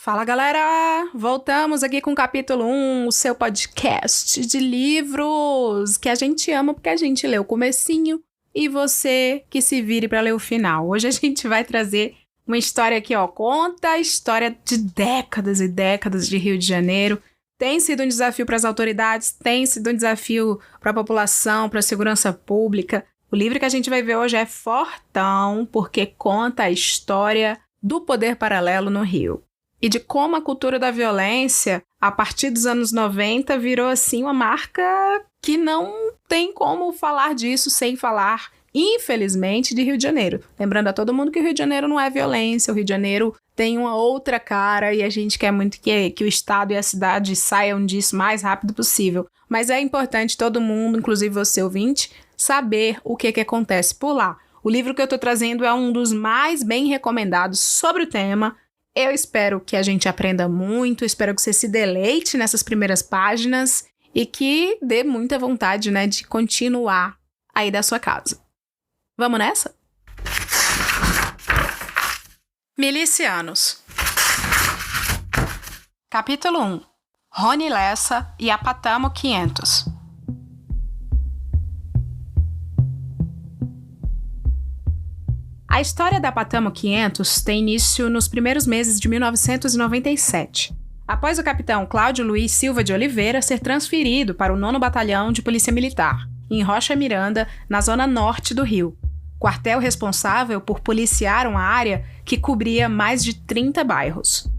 Fala galera, voltamos aqui com o capítulo 1, o seu podcast de livros que a gente ama porque a gente lê o comecinho e você que se vire para ler o final. Hoje a gente vai trazer uma história aqui, conta a história de décadas e décadas de Rio de Janeiro. Tem sido um desafio para as autoridades, tem sido um desafio para a população, para a segurança pública. O livro que a gente vai ver hoje é fortão porque conta a história do poder paralelo no Rio. E de como a cultura da violência, a partir dos anos 90, virou assim uma marca que não tem como falar disso sem falar, infelizmente, de Rio de Janeiro. Lembrando a todo mundo que o Rio de Janeiro não é violência, o Rio de Janeiro tem uma outra cara e a gente quer muito que o Estado e a cidade saiam disso o mais rápido possível. Mas é importante todo mundo, inclusive você ouvinte, saber o que acontece por lá. O livro que eu estou trazendo é um dos mais bem recomendados sobre o tema. Eu espero que a gente aprenda muito, espero que você se deleite nessas primeiras páginas e que dê muita vontade, de continuar aí da sua casa. Vamos nessa? Milicianos. Capítulo 1. Rony Lessa e a Patamo 500. A história da Patamo 500 tem início nos primeiros meses de 1997, após o capitão Cláudio Luiz Silva de Oliveira ser transferido para o 9º Batalhão de Polícia Militar, em Rocha Miranda, na zona norte do Rio, quartel responsável por policiar uma área que cobria mais de 30 bairros.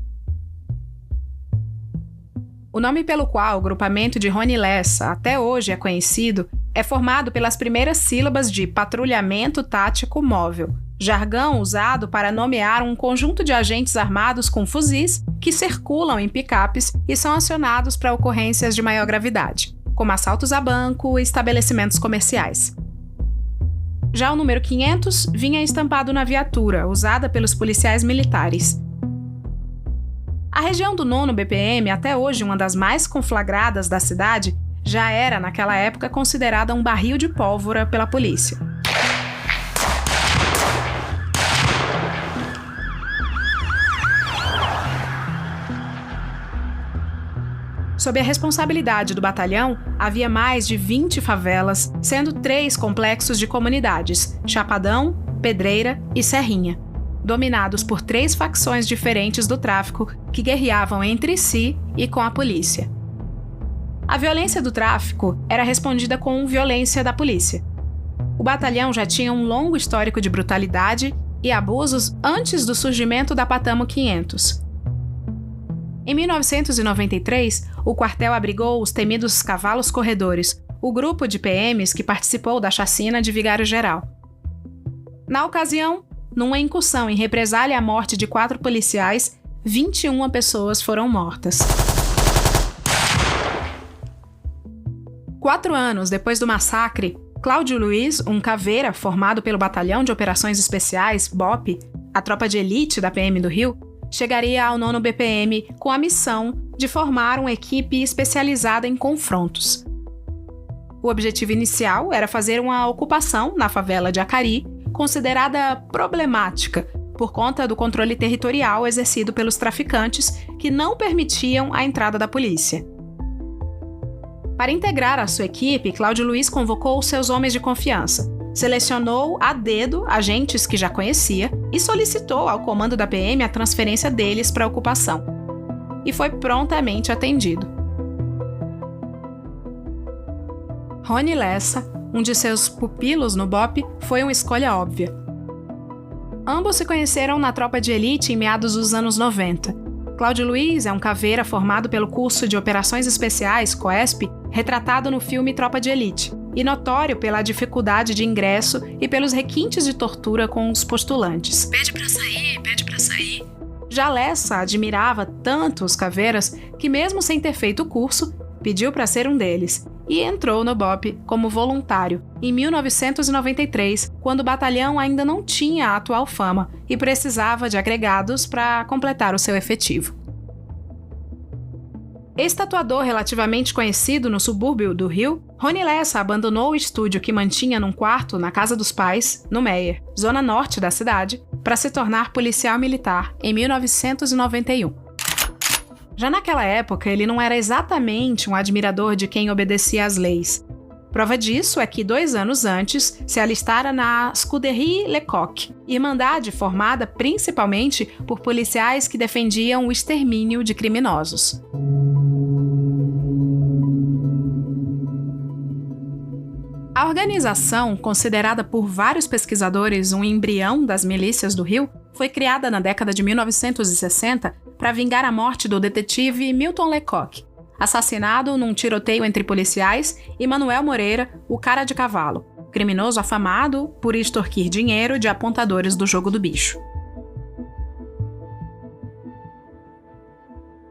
O nome pelo qual o grupamento de Rony Lessa até hoje é conhecido é formado pelas primeiras sílabas de Patrulhamento Tático Móvel, jargão usado para nomear um conjunto de agentes armados com fuzis que circulam em picapes e são acionados para ocorrências de maior gravidade, como assaltos a banco e estabelecimentos comerciais. Já o número 500 vinha estampado na viatura, usada pelos policiais militares. A região do 9º BPM, até hoje uma das mais conflagradas da cidade, já era, naquela época, considerada um barril de pólvora pela polícia. Sob a responsabilidade do batalhão, havia mais de 20 favelas, sendo 3 complexos de comunidades, Chapadão, Pedreira e Serrinha, dominados por 3 facções diferentes do tráfico que guerreavam entre si e com a polícia. A violência do tráfico era respondida com violência da polícia. O batalhão já tinha um longo histórico de brutalidade e abusos antes do surgimento da Patamo 500. Em 1993, o quartel abrigou os temidos Cavalos Corredores, o grupo de PMs que participou da chacina de Vigário Geral. Na ocasião, numa incursão em represália à morte de 4 policiais, 21 pessoas foram mortas. 4 anos depois do massacre, Cláudio Luiz, um caveira formado pelo Batalhão de Operações Especiais, BOP, a tropa de elite da PM do Rio, chegaria ao 9º BPM com a missão de formar uma equipe especializada em confrontos. O objetivo inicial era fazer uma ocupação na favela de Acari, considerada problemática por conta do controle territorial exercido pelos traficantes que não permitiam a entrada da polícia. Para integrar a sua equipe, Cláudio Luiz convocou seus homens de confiança, selecionou a dedo agentes que já conhecia e solicitou ao comando da PM a transferência deles para a ocupação. E foi prontamente atendido. Rony Lessa, um de seus pupilos no BOP, foi uma escolha óbvia. Ambos se conheceram na tropa de elite em meados dos anos 90. Cláudio Luiz é um caveira formado pelo curso de Operações Especiais, COESP, retratado no filme Tropa de Elite, e notório pela dificuldade de ingresso e pelos requintes de tortura com os postulantes. Pede pra sair. Já Lessa admirava tanto os caveiras que, mesmo sem ter feito o curso, pediu para ser um deles e entrou no BOP como voluntário em 1993, quando o batalhão ainda não tinha a atual fama e precisava de agregados para completar o seu efetivo. Ex-tatuador relativamente conhecido no subúrbio do Rio, Rony Lessa abandonou o estúdio que mantinha num quarto na casa dos pais, no Meier, zona norte da cidade, para se tornar policial militar em 1991. Já naquela época, ele não era exatamente um admirador de quem obedecia às leis. Prova disso é que 2 anos antes se alistara na Scuderie Lecoq, irmandade formada principalmente por policiais que defendiam o extermínio de criminosos. A organização, considerada por vários pesquisadores um embrião das milícias do Rio, foi criada na década de 1960 para vingar a morte do detetive Milton Lecoq, assassinado num tiroteio entre policiais, e Manuel Moreira, o cara de cavalo, criminoso afamado por extorquir dinheiro de apontadores do jogo do bicho.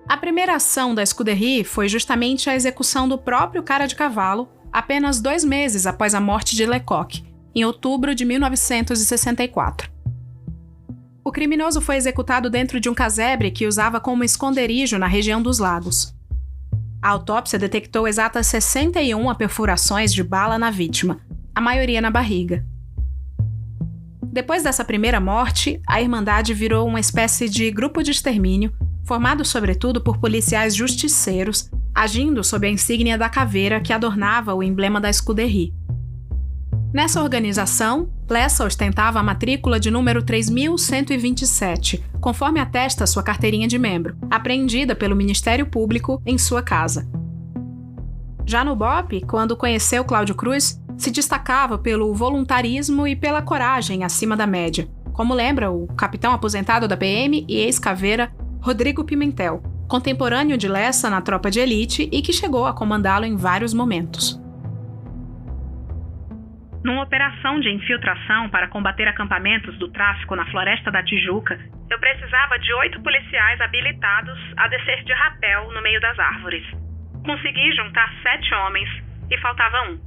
A primeira ação da Scuderie foi justamente a execução do próprio cara de cavalo, apenas 2 meses após a morte de Lecoq, em outubro de 1964. O criminoso foi executado dentro de um casebre que usava como esconderijo na região dos Lagos. A autópsia detectou exatas 61 perfurações de bala na vítima, a maioria na barriga. Depois dessa primeira morte, a Irmandade virou uma espécie de grupo de extermínio, formado sobretudo por policiais justiceiros, agindo sob a insígnia da caveira que adornava o emblema da Scuderie. Nessa organização, Lessa ostentava a matrícula de número 3127, conforme atesta sua carteirinha de membro, apreendida pelo Ministério Público em sua casa. Já no BOPE, quando conheceu Cláudio Cruz, se destacava pelo voluntarismo e pela coragem acima da média, como lembra o capitão aposentado da PM e ex-caveira Rodrigo Pimentel, contemporâneo de Lessa na tropa de elite e que chegou a comandá-lo em vários momentos. Numa operação de infiltração para combater acampamentos do tráfico na Floresta da Tijuca, eu precisava de 8 policiais habilitados a descer de rapel no meio das árvores. Consegui juntar 7 homens e faltava um.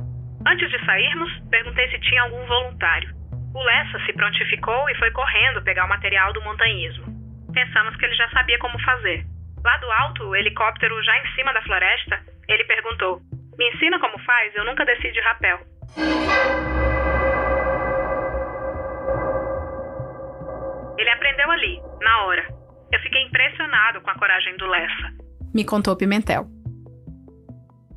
Antes de sairmos, perguntei se tinha algum voluntário. O Lessa se prontificou e foi correndo pegar o material do montanhismo. Pensamos que ele já sabia como fazer. Lá do alto, o helicóptero já em cima da floresta, ele perguntou: "Me ensina como faz? Eu nunca desci de rapel." Ele aprendeu ali, na hora. Eu fiquei impressionado com a coragem do Lessa, me contou Pimentel.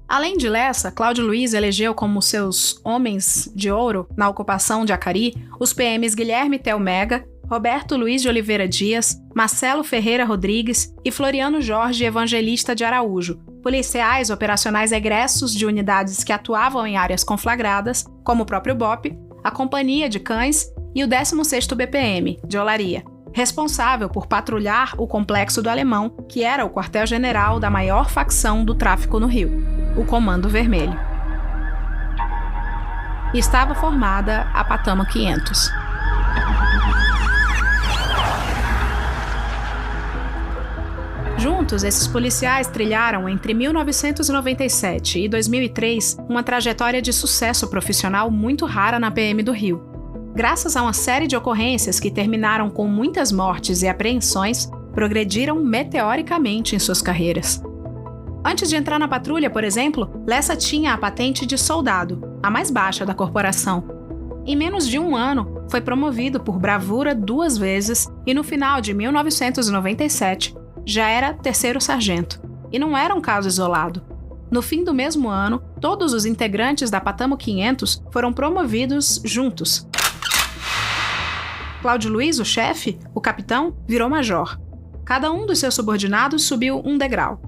Além de Lessa, Cláudio Luiz elegeu como seus homens de ouro na ocupação de Acari os PMs Guilherme Telmega, Roberto Luiz de Oliveira Dias, Marcelo Ferreira Rodrigues e Floriano Jorge Evangelista de Araújo, policiais operacionais egressos de unidades que atuavam em áreas conflagradas, como o próprio BOPE, a Companhia de Cães e o 16º BPM, de Olaria, responsável por patrulhar o Complexo do Alemão, que era o quartel-general da maior facção do tráfico no Rio, o Comando Vermelho. E estava formada a Patamo 500. Juntos, esses policiais trilharam entre 1997 e 2003 uma trajetória de sucesso profissional muito rara na PM do Rio. Graças a uma série de ocorrências que terminaram com muitas mortes e apreensões, progrediram meteoricamente em suas carreiras. Antes de entrar na patrulha, por exemplo, Lessa tinha a patente de soldado, a mais baixa da corporação. Em menos de 1 ano, foi promovido por bravura 2 vezes e no final de 1997, já era 3º sargento. E não era um caso isolado. No fim do mesmo ano, todos os integrantes da Patamo 500 foram promovidos juntos. Cláudio Luiz, o chefe, o capitão, virou major. Cada um dos seus subordinados subiu 1 degrau.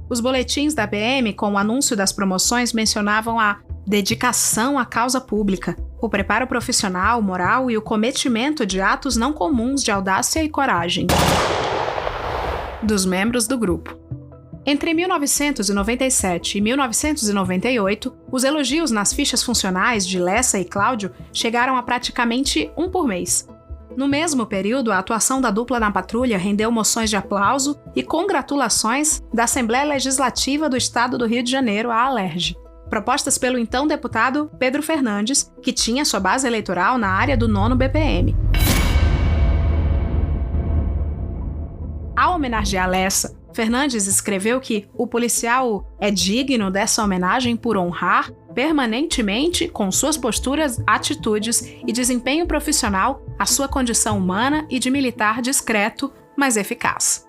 Os boletins da PM com o anúncio das promoções mencionavam a dedicação à causa pública, o preparo profissional, moral e o cometimento de atos não comuns de audácia e coragem dos membros do grupo. Entre 1997 e 1998, os elogios nas fichas funcionais de Lessa e Cláudio chegaram a praticamente 1 por mês. No mesmo período, a atuação da dupla na patrulha rendeu moções de aplauso e congratulações da Assembleia Legislativa do Estado do Rio de Janeiro, a ALERJ, propostas pelo então deputado Pedro Fernandes, que tinha sua base eleitoral na área do 9º BPM. Ao homenagear Lessa, Fernandes escreveu que o policial é digno dessa homenagem por honrar permanentemente, com suas posturas, atitudes e desempenho profissional, a sua condição humana e de militar discreto, mas eficaz.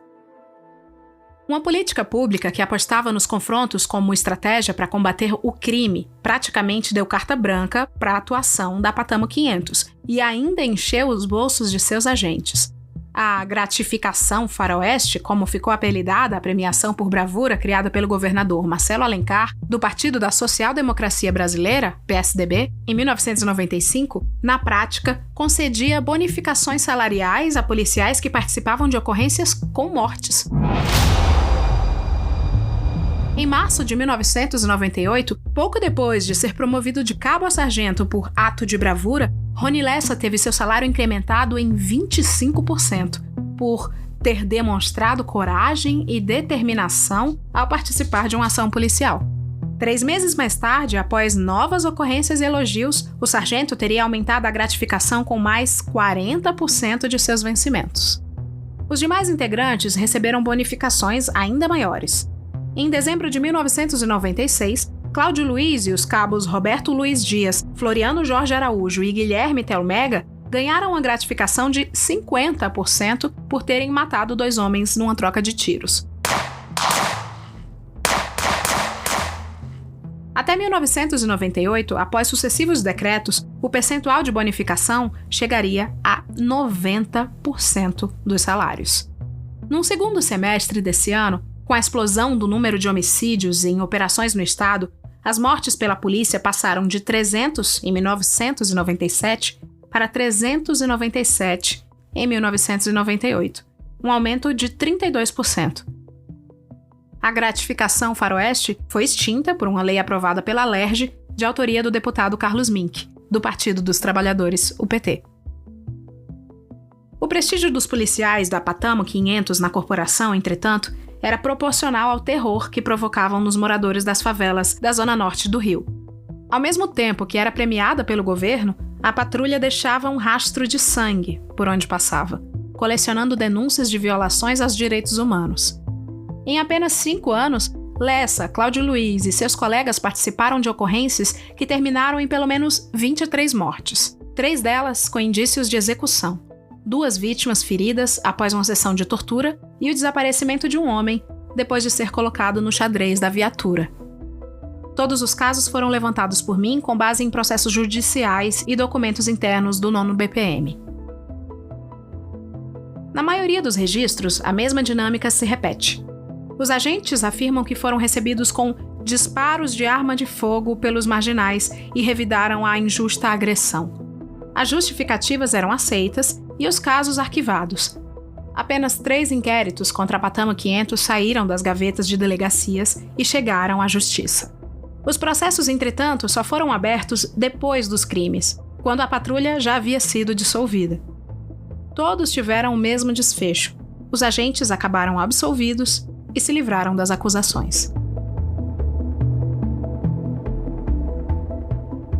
Uma política pública que apostava nos confrontos como estratégia para combater o crime praticamente deu carta branca para a atuação da Patamo 500 e ainda encheu os bolsos de seus agentes. A gratificação faroeste, como ficou apelidada a premiação por bravura criada pelo governador Marcelo Alencar, do Partido da Social Democracia Brasileira, PSDB, em 1995, na prática, concedia bonificações salariais a policiais que participavam de ocorrências com mortes. Em março de 1998, pouco depois de ser promovido de cabo a sargento por ato de bravura, Rony Lessa teve seu salário incrementado em 25%, por ter demonstrado coragem e determinação ao participar de uma ação policial. 3 meses mais tarde, após novas ocorrências e elogios, o sargento teria aumentado a gratificação com mais 40% de seus vencimentos. Os demais integrantes receberam bonificações ainda maiores. Em dezembro de 1996, Cláudio Luiz e os cabos Roberto Luiz Dias, Floriano Jorge Araújo e Guilherme Telmega ganharam a gratificação de 50% por terem matado 2 homens numa troca de tiros. Até 1998, após sucessivos decretos, o percentual de bonificação chegaria a 90% dos salários. Num segundo semestre desse ano, com a explosão do número de homicídios em operações no estado, as mortes pela polícia passaram de 300 em 1997 para 397 em 1998, um aumento de 32%. A gratificação faroeste foi extinta por uma lei aprovada pela LERJ, de autoria do deputado Carlos Mink, do Partido dos Trabalhadores, o PT. O prestígio dos policiais da Patamo 500 na corporação, entretanto, era proporcional ao terror que provocavam nos moradores das favelas da zona norte do Rio. Ao mesmo tempo que era premiada pelo governo, a patrulha deixava um rastro de sangue por onde passava, colecionando denúncias de violações aos direitos humanos. Em apenas 5 anos, Lessa, Cláudio Luiz e seus colegas participaram de ocorrências que terminaram em pelo menos 23 mortes, 3 delas com indícios de execução. 2 vítimas feridas após uma sessão de tortura e o desaparecimento de um homem depois de ser colocado no xadrez da viatura. Todos os casos foram levantados por mim com base em processos judiciais e documentos internos do 9º BPM. Na maioria dos registros, a mesma dinâmica se repete. Os agentes afirmam que foram recebidos com disparos de arma de fogo pelos marginais e revidaram a injusta agressão. As justificativas eram aceitas e os casos arquivados. Apenas 3 inquéritos contra a Patamo 500 saíram das gavetas de delegacias e chegaram à justiça. Os processos, entretanto, só foram abertos depois dos crimes, quando a patrulha já havia sido dissolvida. Todos tiveram o mesmo desfecho. Os agentes acabaram absolvidos e se livraram das acusações.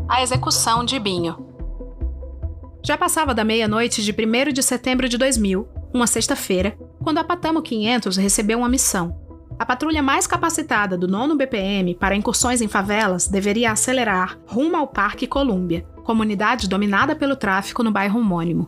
A execução de Binho. Já passava da meia-noite de 1º de setembro de 2000, uma sexta-feira, quando a Patamo 500 recebeu uma missão. A patrulha mais capacitada do 9º BPM para incursões em favelas deveria acelerar rumo ao Parque Colúmbia, comunidade dominada pelo tráfico no bairro homônimo.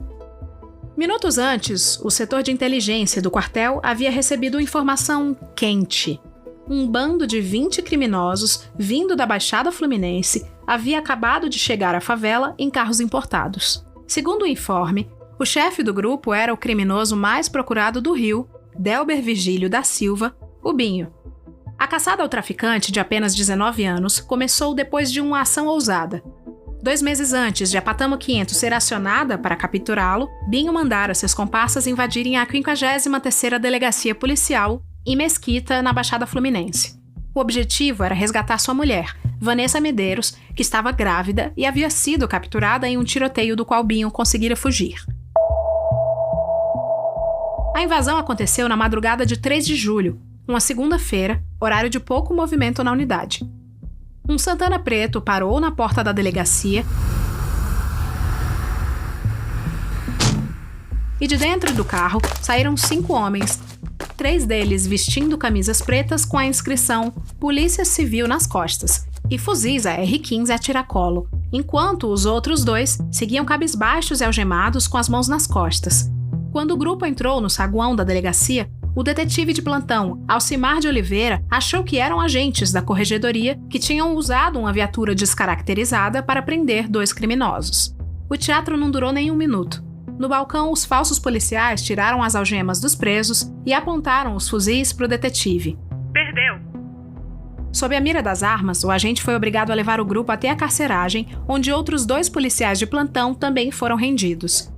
Minutos antes, o setor de inteligência do quartel havia recebido informação quente. Um bando de 20 criminosos, vindo da Baixada Fluminense, havia acabado de chegar à favela em carros importados. Segundo o informe, o chefe do grupo era o criminoso mais procurado do Rio, Delber Virgílio da Silva, o Binho. A caçada ao traficante de apenas 19 anos começou depois de uma ação ousada. 2 meses antes de a Patamo 500 ser acionada para capturá-lo, Binho mandara seus comparsas invadirem a 53ª Delegacia Policial, em Mesquita, na Baixada Fluminense. O objetivo era resgatar sua mulher, Vanessa Medeiros, que estava grávida e havia sido capturada em um tiroteio do qual Binho conseguira fugir. A invasão aconteceu na madrugada de 3 de julho, uma segunda-feira, horário de pouco movimento na unidade. Um Santana preto parou na porta da delegacia e de dentro do carro saíram 5 homens, 3 deles vestindo camisas pretas com a inscrição Polícia Civil nas costas e fuzis AR-15 a tiracolo, enquanto os outros 2 seguiam cabisbaixos e algemados com as mãos nas costas. Quando o grupo entrou no saguão da delegacia, o detetive de plantão, Alcimar de Oliveira, achou que eram agentes da corregedoria que tinham usado uma viatura descaracterizada para prender 2 criminosos. O teatro não durou nem 1 minuto. No balcão, os falsos policiais tiraram as algemas dos presos e apontaram os fuzis para o detetive. Perdeu. Sob a mira das armas, o agente foi obrigado a levar o grupo até a carceragem, onde outros 2 policiais de plantão também foram rendidos.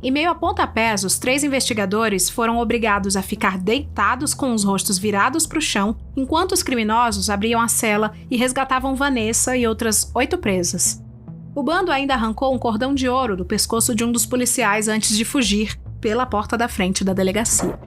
Em meio a pontapés, os 3 investigadores foram obrigados a ficar deitados com os rostos virados para o chão, enquanto os criminosos abriam a cela e resgatavam Vanessa e outras 8 presas. O bando ainda arrancou um cordão de ouro do pescoço de um dos policiais antes de fugir pela porta da frente da delegacia.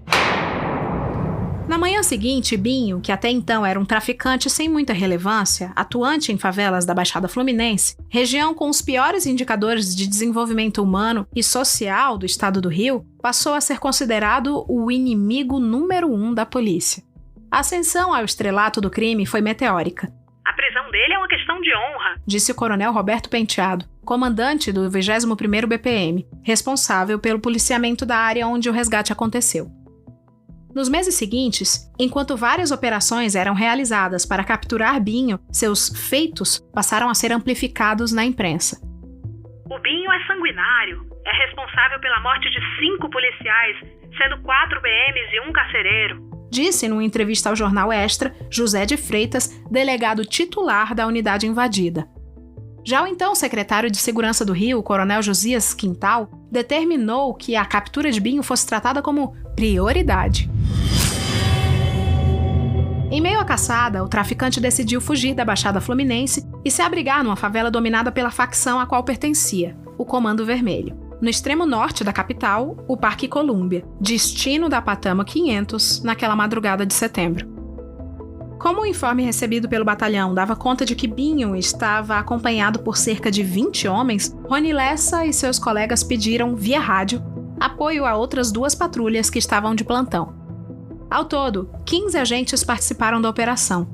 Na manhã seguinte, Binho, que até então era um traficante sem muita relevância, atuante em favelas da Baixada Fluminense, região com os piores indicadores de desenvolvimento humano e social do estado do Rio, passou a ser considerado o inimigo número 1 da polícia. A ascensão ao estrelato do crime foi meteórica. A prisão dele é uma questão de honra, disse o coronel Roberto Penteado, comandante do 21º BPM, responsável pelo policiamento da área onde o resgate aconteceu. Nos meses seguintes, enquanto várias operações eram realizadas para capturar Binho, seus feitos passaram a ser amplificados na imprensa. O Binho é sanguinário, é responsável pela morte de 5 policiais, sendo 4 PMs e 1 carcereiro, disse numa entrevista ao jornal Extra José de Freitas, delegado titular da unidade invadida. Já o então secretário de Segurança do Rio, coronel Josias Quintal, determinou que a captura de Binho fosse tratada como prioridade. Em meio à caçada, o traficante decidiu fugir da Baixada Fluminense e se abrigar numa favela dominada pela facção a qual pertencia, o Comando Vermelho. No extremo norte da capital, o Parque Colúmbia, destino da Patamo 500 naquela madrugada de setembro. Como o informe recebido pelo batalhão dava conta de que Binho estava acompanhado por cerca de 20 homens, Rony Lessa e seus colegas pediram, via rádio, apoio a outras 2 patrulhas que estavam de plantão. Ao todo, 15 agentes participaram da operação.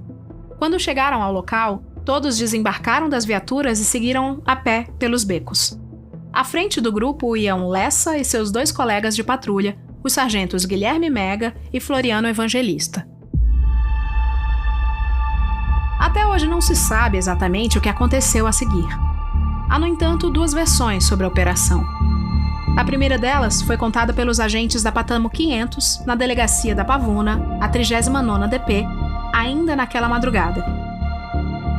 Quando chegaram ao local, todos desembarcaram das viaturas e seguiram a pé pelos becos. À frente do grupo iam Lessa e seus 2 colegas de patrulha, os sargentos Guilherme Mega e Floriano Evangelista. Até hoje não se sabe exatamente o que aconteceu a seguir. Há, no entanto, 2 versões sobre a operação. A primeira delas foi contada pelos agentes da Patamo 500 na delegacia da Pavuna, a 39ª DP, ainda naquela madrugada.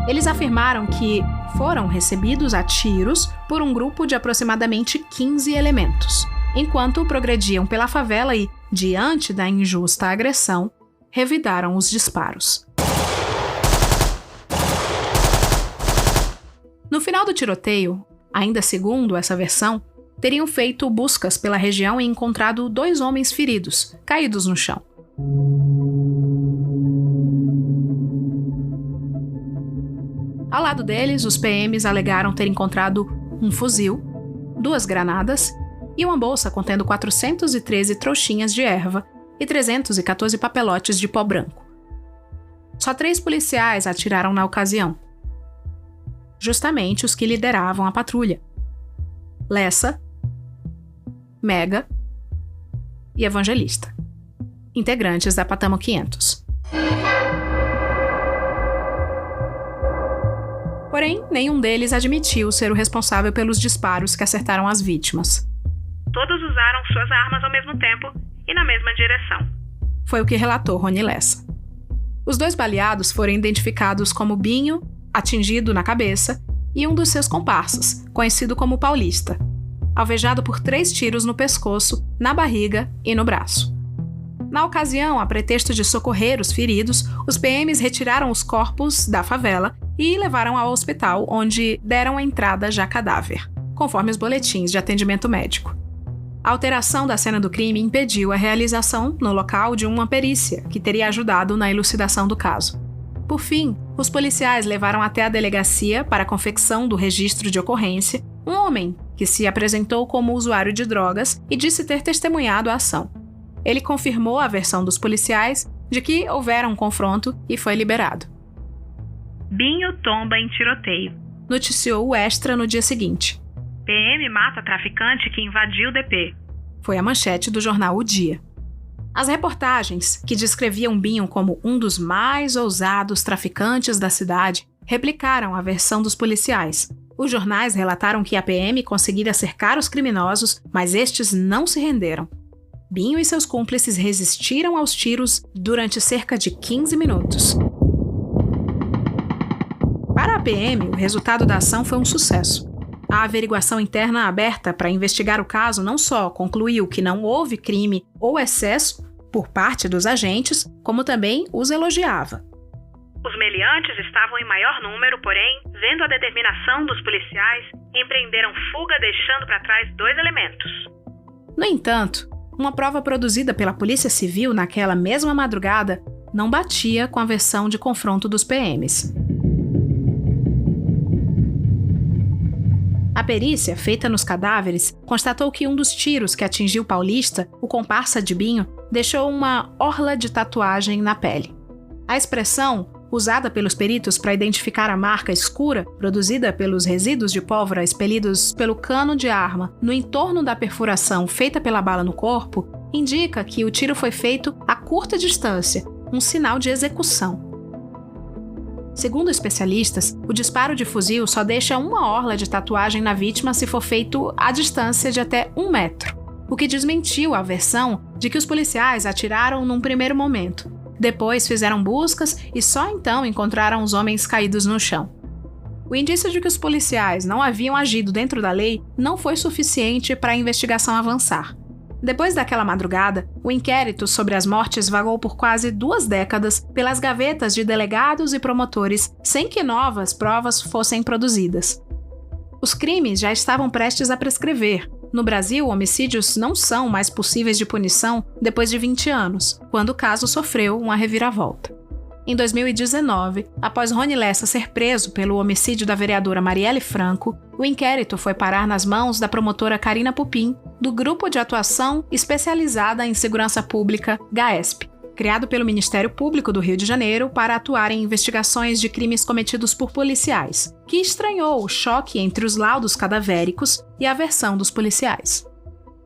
Eles afirmaram que foram recebidos a tiros por um grupo de aproximadamente 15 elementos, enquanto progrediam pela favela e, diante da injusta agressão, revidaram os disparos. No final do tiroteio, ainda segundo essa versão, teriam feito buscas pela região e encontrado 2 homens feridos, caídos no chão. Ao lado deles, os PMs alegaram ter encontrado um fuzil, 2 granadas e uma bolsa contendo 413 trouxinhas de erva e 314 papelotes de pó branco. Só 3 policiais atiraram na ocasião. Justamente os que lideravam a patrulha: Lessa, Mega e Evangelista, integrantes da Patamo 500. Porém, nenhum deles admitiu ser o responsável pelos disparos que acertaram as vítimas. Todos usaram suas armas ao mesmo tempo e na mesma direção, foi o que relatou Rony Lessa. Os 2 baleados foram identificados como Binho, atingido na cabeça, e um dos seus comparsas, conhecido como Paulista, alvejado por 3 tiros no pescoço, na barriga e no braço. Na ocasião, a pretexto de socorrer os feridos, os PMs retiraram os corpos da favela e levaram ao hospital, onde deram entrada já cadáver, conforme os boletins de atendimento médico. A alteração da cena do crime impediu a realização, no local, de uma perícia, que teria ajudado na elucidação do caso. Por fim, os policiais levaram até a delegacia para a confecção do registro de ocorrência um homem que se apresentou como usuário de drogas e disse ter testemunhado a ação. Ele confirmou a versão dos policiais de que houvera um confronto e foi liberado. Binho tomba em tiroteio, noticiou o Extra no dia seguinte. PM mata traficante que invadiu o DP. Foi a manchete do jornal O Dia. As reportagens, que descreviam Binho como um dos mais ousados traficantes da cidade, replicaram a versão dos policiais. Os jornais relataram que a PM conseguira cercar os criminosos, mas estes não se renderam. Binho e seus cúmplices resistiram aos tiros durante cerca de 15 minutos. Para a PM, o resultado da ação foi um sucesso. A averiguação interna aberta para investigar o caso não só concluiu que não houve crime ou excesso por parte dos agentes, como também os elogiava. Os meliantes estavam em maior número, porém, vendo a determinação dos policiais, empreenderam fuga deixando para trás 2 elementos. No entanto, uma prova produzida pela Polícia Civil naquela mesma madrugada não batia com a versão de confronto dos PMs. A perícia, feita nos cadáveres, constatou que um dos tiros que atingiu Paulista, o comparsa de Binho, deixou uma orla de tatuagem na pele. A expressão, usada pelos peritos para identificar a marca escura, produzida pelos resíduos de pólvora expelidos pelo cano de arma no entorno da perfuração feita pela bala no corpo, indica que o tiro foi feito a curta distância, um sinal de execução. Segundo especialistas, o disparo de fuzil só deixa uma orla de tatuagem na vítima se for feito à distância de até 1 metro, o que desmentiu a versão de que os policiais atiraram num primeiro momento. Depois fizeram buscas e só então encontraram os homens caídos no chão. O indício de que os policiais não haviam agido dentro da lei não foi suficiente para a investigação avançar. Depois daquela madrugada, o inquérito sobre as mortes vagou por quase 2 décadas pelas gavetas de delegados e promotores sem que novas provas fossem produzidas. Os crimes já estavam prestes a prescrever. No Brasil, homicídios não são mais possíveis de punição depois de 20 anos, quando o caso sofreu uma reviravolta. Em 2019, após Rony Lessa ser preso pelo homicídio da vereadora Marielle Franco, o inquérito foi parar nas mãos da promotora Karina Pupim, do Grupo de Atuação Especializada em Segurança Pública, GAESP, criado pelo Ministério Público do Rio de Janeiro para atuar em investigações de crimes cometidos por policiais, que estranhou o choque entre os laudos cadavéricos e a versão dos policiais.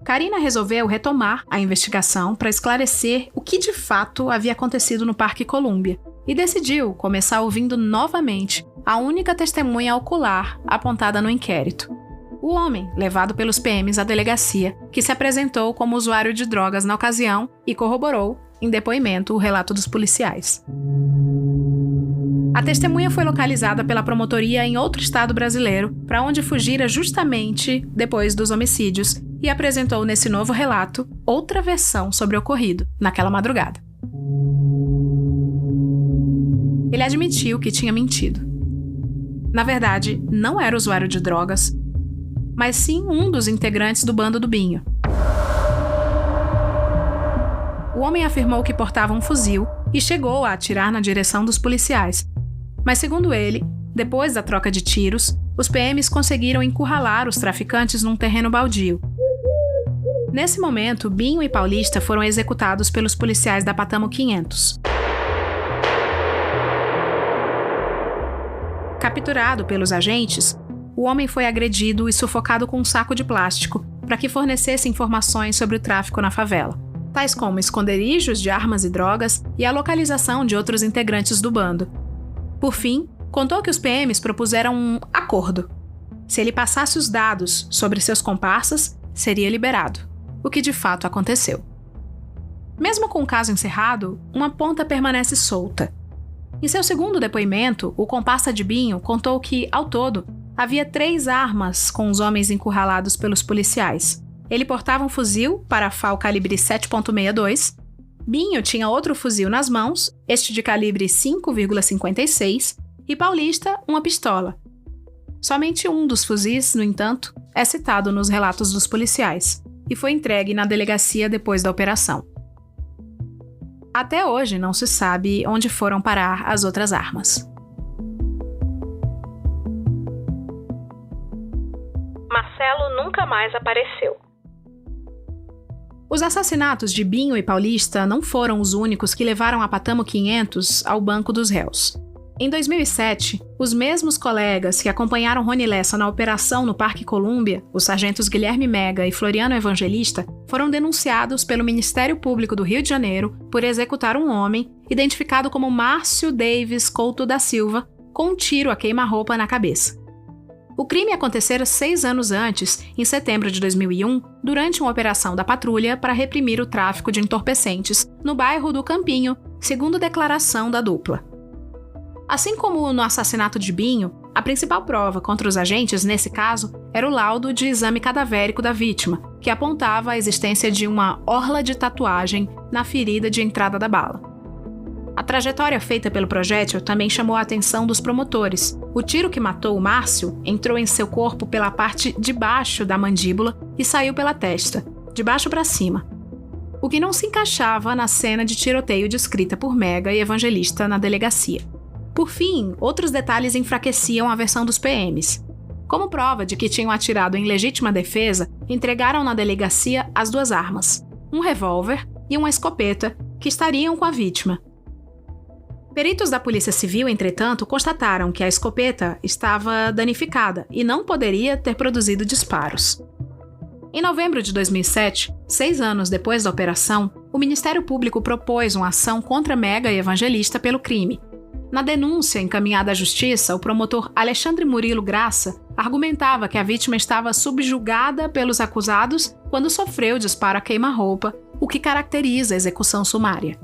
Karina resolveu retomar a investigação para esclarecer o que de fato havia acontecido no Parque Colômbia e decidiu começar ouvindo novamente a única testemunha ocular apontada no inquérito. O homem, levado pelos PMs à delegacia, que se apresentou como usuário de drogas na ocasião e corroborou, em depoimento, o relato dos policiais. A testemunha foi localizada pela promotoria em outro estado brasileiro, para onde fugira justamente depois dos homicídios, e apresentou nesse novo relato outra versão sobre o ocorrido, naquela madrugada. Ele admitiu que tinha mentido. Na verdade, não era usuário de drogas, mas sim um dos integrantes do bando do Binho. O homem afirmou que portava um fuzil e chegou a atirar na direção dos policiais. Mas, segundo ele, depois da troca de tiros, os PMs conseguiram encurralar os traficantes num terreno baldio. Nesse momento, Binho e Paulista foram executados pelos policiais da Patamo 500. Capturado pelos agentes, o homem foi agredido e sufocado com um saco de plástico para que fornecesse informações sobre o tráfico na favela, tais como esconderijos de armas e drogas e a localização de outros integrantes do bando. Por fim, contou que os PMs propuseram um acordo. Se ele passasse os dados sobre seus comparsas, seria liberado, o que de fato aconteceu. Mesmo com o caso encerrado, uma ponta permanece solta. Em seu segundo depoimento, o comparsa de Binho contou que, ao todo, havia 3 armas com os homens encurralados pelos policiais. Ele portava um fuzil Parafal calibre 7.62, Binho tinha outro fuzil nas mãos, este de calibre 5,56, e Paulista uma pistola. Somente um dos fuzis, no entanto, é citado nos relatos dos policiais e foi entregue na delegacia depois da operação. Até hoje não se sabe onde foram parar as outras armas. Marcelo nunca mais apareceu. Os assassinatos de Binho e Paulista não foram os únicos que levaram a Patamo 500 ao banco dos réus. Em 2007, os mesmos colegas que acompanharam Rony Lessa na operação no Parque Colômbia, os sargentos Guilherme Mega e Floriano Evangelista, foram denunciados pelo Ministério Público do Rio de Janeiro por executar um homem identificado como Márcio Davis Couto da Silva, com um tiro a queima-roupa na cabeça. O crime acontecera 6 anos antes, em setembro de 2001, durante uma operação da patrulha para reprimir o tráfico de entorpecentes no bairro do Campinho, segundo declaração da dupla. Assim como no assassinato de Binho, a principal prova contra os agentes, nesse caso, era o laudo de exame cadavérico da vítima, que apontava a existência de uma orla de tatuagem na ferida de entrada da bala. A trajetória feita pelo projétil também chamou a atenção dos promotores. O tiro que matou o Márcio entrou em seu corpo pela parte de baixo da mandíbula e saiu pela testa, de baixo para cima, o que não se encaixava na cena de tiroteio descrita por Mega e Evangelista na delegacia. Por fim, outros detalhes enfraqueciam a versão dos PMs. Como prova de que tinham atirado em legítima defesa, entregaram na delegacia as 2 armas, um revólver e uma escopeta, que estariam com a vítima. Peritos da Polícia Civil, entretanto, constataram que a escopeta estava danificada e não poderia ter produzido disparos. Em novembro de 2007, 6 anos depois da operação, o Ministério Público propôs uma ação contra Mega e Evangelista pelo crime. Na denúncia encaminhada à Justiça, o promotor Alexandre Murilo Graça argumentava que a vítima estava subjugada pelos acusados quando sofreu disparo a queima-roupa, o que caracteriza a execução sumária.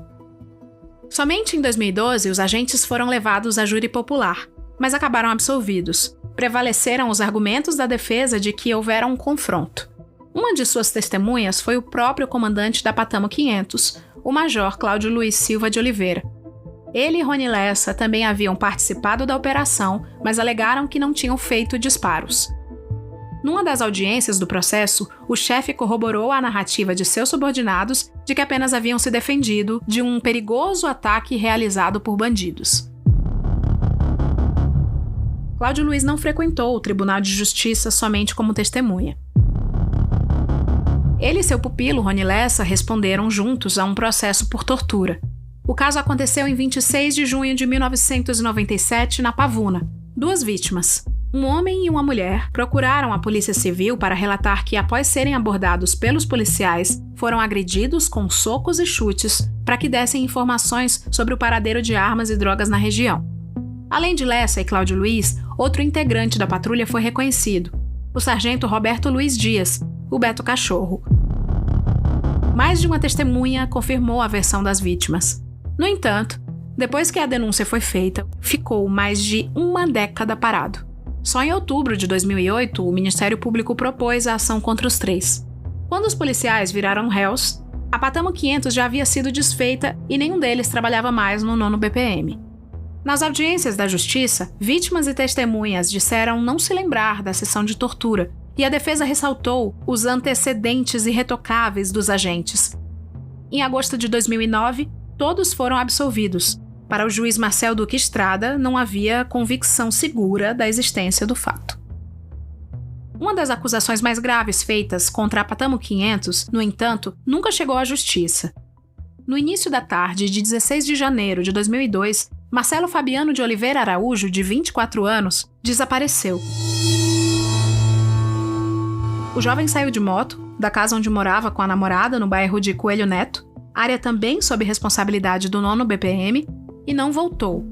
Somente em 2012, os agentes foram levados a júri popular, mas acabaram absolvidos. Prevaleceram os argumentos da defesa de que houvera um confronto. Uma de suas testemunhas foi o próprio comandante da Patamo 500, o Major Cláudio Luiz Silva de Oliveira. Ele e Rony Lessa também haviam participado da operação, mas alegaram que não tinham feito disparos. Numa das audiências do processo, o chefe corroborou a narrativa de seus subordinados de que apenas haviam se defendido de um perigoso ataque realizado por bandidos. Cláudio Luiz não frequentou o Tribunal de Justiça somente como testemunha. Ele e seu pupilo, Rony Lessa, responderam juntos a um processo por tortura. O caso aconteceu em 26 de junho de 1997, na Pavuna. 2 vítimas, um homem e uma mulher, procuraram a Polícia Civil para relatar que, após serem abordados pelos policiais, foram agredidos com socos e chutes para que dessem informações sobre o paradeiro de armas e drogas na região. Além de Lessa e Cláudio Luiz, outro integrante da patrulha foi reconhecido, o sargento Roberto Luiz Dias, o Beto Cachorro. Mais de uma testemunha confirmou a versão das vítimas. No entanto, depois que a denúncia foi feita, ficou mais de 1 década parado. Só em outubro de 2008, o Ministério Público propôs a ação contra os 3. Quando os policiais viraram réus, a Patamo 500 já havia sido desfeita e nenhum deles trabalhava mais no 9º BPM. Nas audiências da Justiça, vítimas e testemunhas disseram não se lembrar da sessão de tortura, e a defesa ressaltou os antecedentes irretocáveis dos agentes. Em agosto de 2009, todos foram absolvidos. Para o juiz Marcel Duque Estrada, não havia convicção segura da existência do fato. Uma das acusações mais graves feitas contra a Patamo 500, no entanto, nunca chegou à justiça. No início da tarde de 16 de janeiro de 2002, Marcelo Fabiano de Oliveira Araújo, de 24 anos, desapareceu. O jovem saiu de moto, da casa onde morava com a namorada no bairro de Coelho Neto, área também sob responsabilidade do 9º BPM, e não voltou.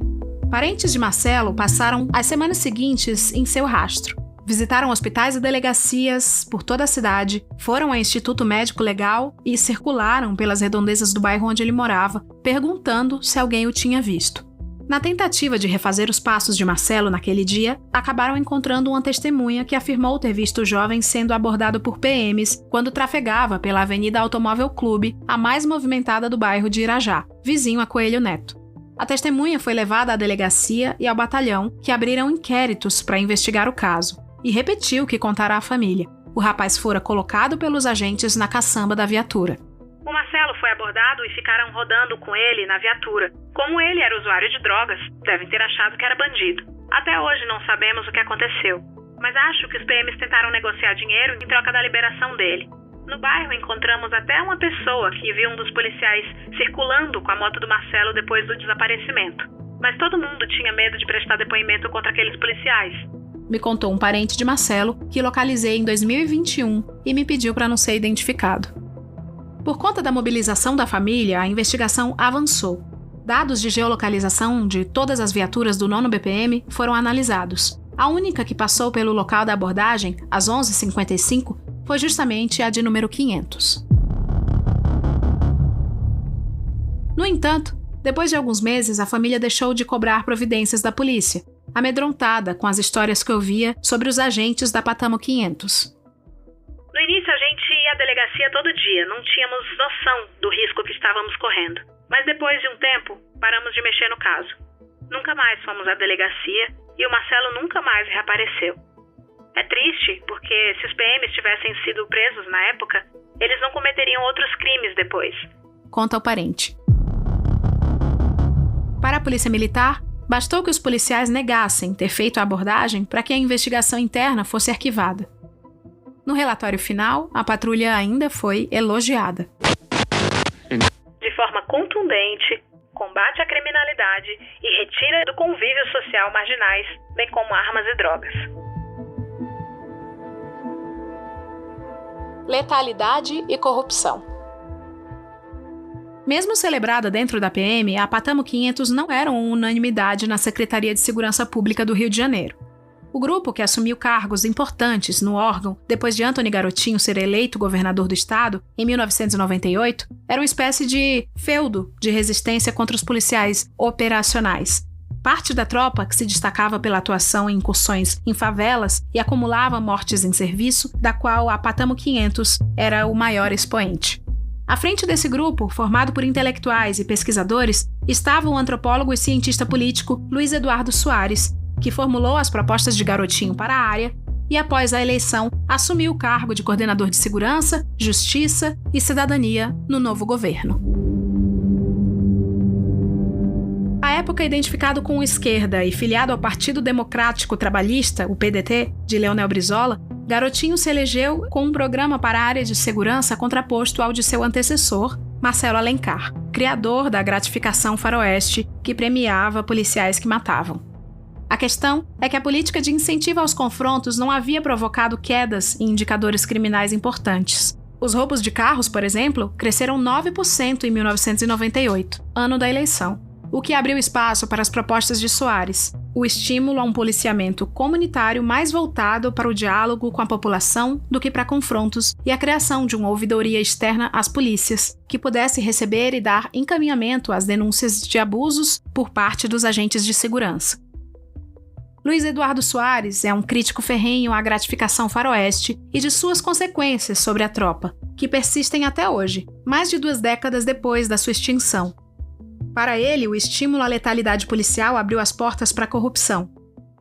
Parentes de Marcelo passaram as semanas seguintes em seu rastro. Visitaram hospitais e delegacias por toda a cidade, foram ao Instituto Médico Legal e circularam pelas redondezas do bairro onde ele morava, perguntando se alguém o tinha visto. Na tentativa de refazer os passos de Marcelo naquele dia, acabaram encontrando uma testemunha que afirmou ter visto o jovem sendo abordado por PMs quando trafegava pela Avenida Automóvel Clube, a mais movimentada do bairro de Irajá, vizinho a Coelho Neto. A testemunha foi levada à delegacia e ao batalhão, que abriram inquéritos para investigar o caso, e repetiu o que contara à família. O rapaz fora colocado pelos agentes na caçamba da viatura. O Marcelo foi abordado e ficaram rodando com ele na viatura. Como ele era usuário de drogas, devem ter achado que era bandido. Até hoje não sabemos o que aconteceu, mas acho que os PMs tentaram negociar dinheiro em troca da liberação dele. No bairro encontramos até uma pessoa que viu um dos policiais circulando com a moto do Marcelo depois do desaparecimento. mas todo mundo tinha medo de prestar depoimento contra aqueles policiais. Me contou um parente de Marcelo que localizei em 2021 e me pediu para não ser identificado. Por conta da mobilização da família, a investigação avançou. Dados de geolocalização de todas as viaturas do 9º BPM foram analisados. A única que passou pelo local da abordagem, às 11h55, foi justamente a de número 500. No entanto, depois de alguns meses, a família deixou de cobrar providências da polícia, amedrontada com as histórias que ouvia sobre os agentes da Patamo 500. No início a gente ia à delegacia todo dia, não tínhamos noção do risco que estávamos correndo. Mas depois de um tempo, paramos de mexer no caso. Nunca mais fomos à delegacia e o Marcelo nunca mais reapareceu. É triste, porque se os PMs tivessem sido presos na época, eles não cometeriam outros crimes depois. Conta o parente. Para a Polícia Militar, bastou que os policiais negassem ter feito a abordagem para que a investigação interna fosse arquivada. No relatório final, a patrulha ainda foi elogiada. De forma contundente, combate à criminalidade e retira do convívio social marginais, bem como armas e drogas. Letalidade e corrupção. Mesmo celebrada dentro da PM, a Patamo 500 não era uma unanimidade na Secretaria de Segurança Pública do Rio de Janeiro. O grupo, que assumiu cargos importantes no órgão depois de Antony Garotinho ser eleito governador do estado, em 1998, era uma espécie de feudo de resistência contra os policiais operacionais. Parte da tropa, que se destacava pela atuação em incursões em favelas e acumulava mortes em serviço, da qual a Patamo 500 era o maior expoente. À frente desse grupo, formado por intelectuais e pesquisadores, estava o antropólogo e cientista político Luiz Eduardo Soares, que formulou as propostas de Garotinho para a área e, após a eleição, assumiu o cargo de coordenador de Segurança, Justiça e Cidadania no novo governo. À época identificado com esquerda e filiado ao Partido Democrático Trabalhista, o PDT, de Leonel Brizola, Garotinho se elegeu com um programa para a área de segurança contraposto ao de seu antecessor, Marcelo Alencar, criador da gratificação faroeste que premiava policiais que matavam. A questão é que a política de incentivo aos confrontos não havia provocado quedas em indicadores criminais importantes. Os roubos de carros, por exemplo, cresceram 9% em 1998, ano da eleição, o que abriu espaço para as propostas de Soares, o estímulo a um policiamento comunitário mais voltado para o diálogo com a população do que para confrontos e a criação de uma ouvidoria externa às polícias, que pudesse receber e dar encaminhamento às denúncias de abusos por parte dos agentes de segurança. Luiz Eduardo Soares é um crítico ferrenho à gratificação faroeste e de suas consequências sobre a tropa, que persistem até hoje, mais de 2 décadas depois da sua extinção. Para ele, o estímulo à letalidade policial abriu as portas para a corrupção.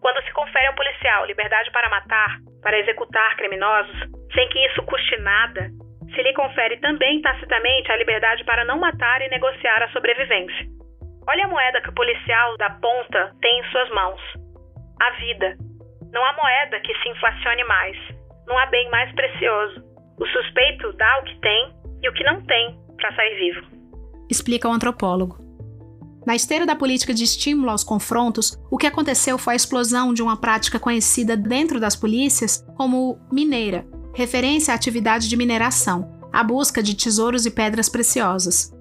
Quando se confere ao policial liberdade para matar, para executar criminosos, sem que isso custe nada, se lhe confere também tacitamente a liberdade para não matar e negociar a sobrevivência. Olha a moeda que o policial da ponta tem em suas mãos. A vida. Não há moeda que se inflacione mais. Não há bem mais precioso. O suspeito dá o que tem e o que não tem para sair vivo. Explica o antropólogo. Na esteira da política de estímulo aos confrontos, o que aconteceu foi a explosão de uma prática conhecida dentro das polícias como mineira, referência à atividade de mineração, a busca de tesouros e pedras preciosas.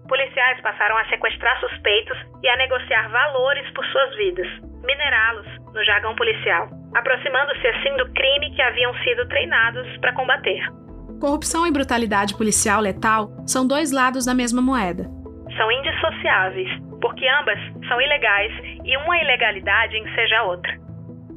Policiais passaram a sequestrar suspeitos e a negociar valores por suas vidas, minerá-los no jargão policial, aproximando-se assim do crime que haviam sido treinados para combater. Corrupção e brutalidade policial letal são 2 lados da mesma moeda. São indissociáveis, porque ambas são ilegais e uma ilegalidade enseja a outra.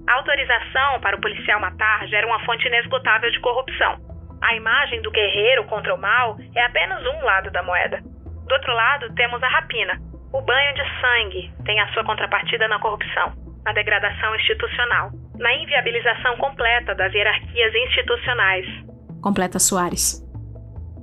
A autorização para o policial matar gera uma fonte inesgotável de corrupção. A imagem do guerreiro contra o mal é apenas um lado da moeda. Do outro lado, temos a rapina. O banho de sangue tem a sua contrapartida na corrupção, na degradação institucional, na inviabilização completa das hierarquias institucionais. Completa Soares.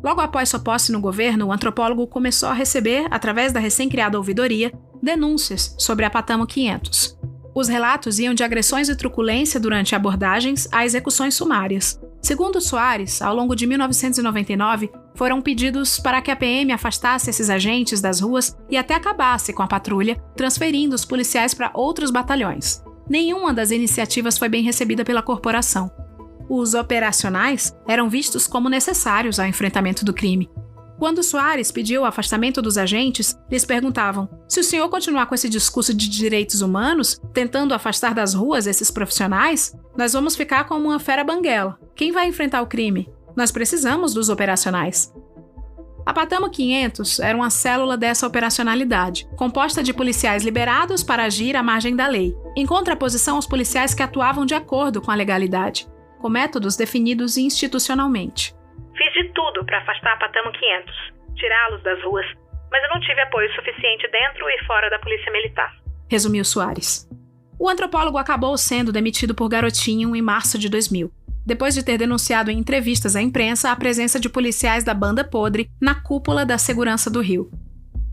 Logo após sua posse no governo, o antropólogo começou a receber, através da recém-criada ouvidoria, denúncias sobre a Patamo 500. Os relatos iam de agressões e truculência durante abordagens a execuções sumárias. Segundo Soares, ao longo de 1999, foram pedidos para que a PM afastasse esses agentes das ruas e até acabasse com a patrulha, transferindo os policiais para outros batalhões. Nenhuma das iniciativas foi bem recebida pela corporação. Os operacionais eram vistos como necessários ao enfrentamento do crime. Quando Soares pediu o afastamento dos agentes, lhes perguntavam: se o senhor continuar com esse discurso de direitos humanos, tentando afastar das ruas esses profissionais, nós vamos ficar como uma fera banguela. Quem vai enfrentar o crime? Nós precisamos dos operacionais. A Patamo 500 era uma célula dessa operacionalidade, composta de policiais liberados para agir à margem da lei, em contraposição aos policiais que atuavam de acordo com a legalidade, com métodos definidos institucionalmente. Fiz de tudo para afastar a Patamo 500, tirá-los das ruas, mas eu não tive apoio suficiente dentro e fora da polícia militar, resumiu Soares. O antropólogo acabou sendo demitido por garotinho em março de 2000. Depois de ter denunciado em entrevistas à imprensa a presença de policiais da Banda Podre na cúpula da segurança do Rio.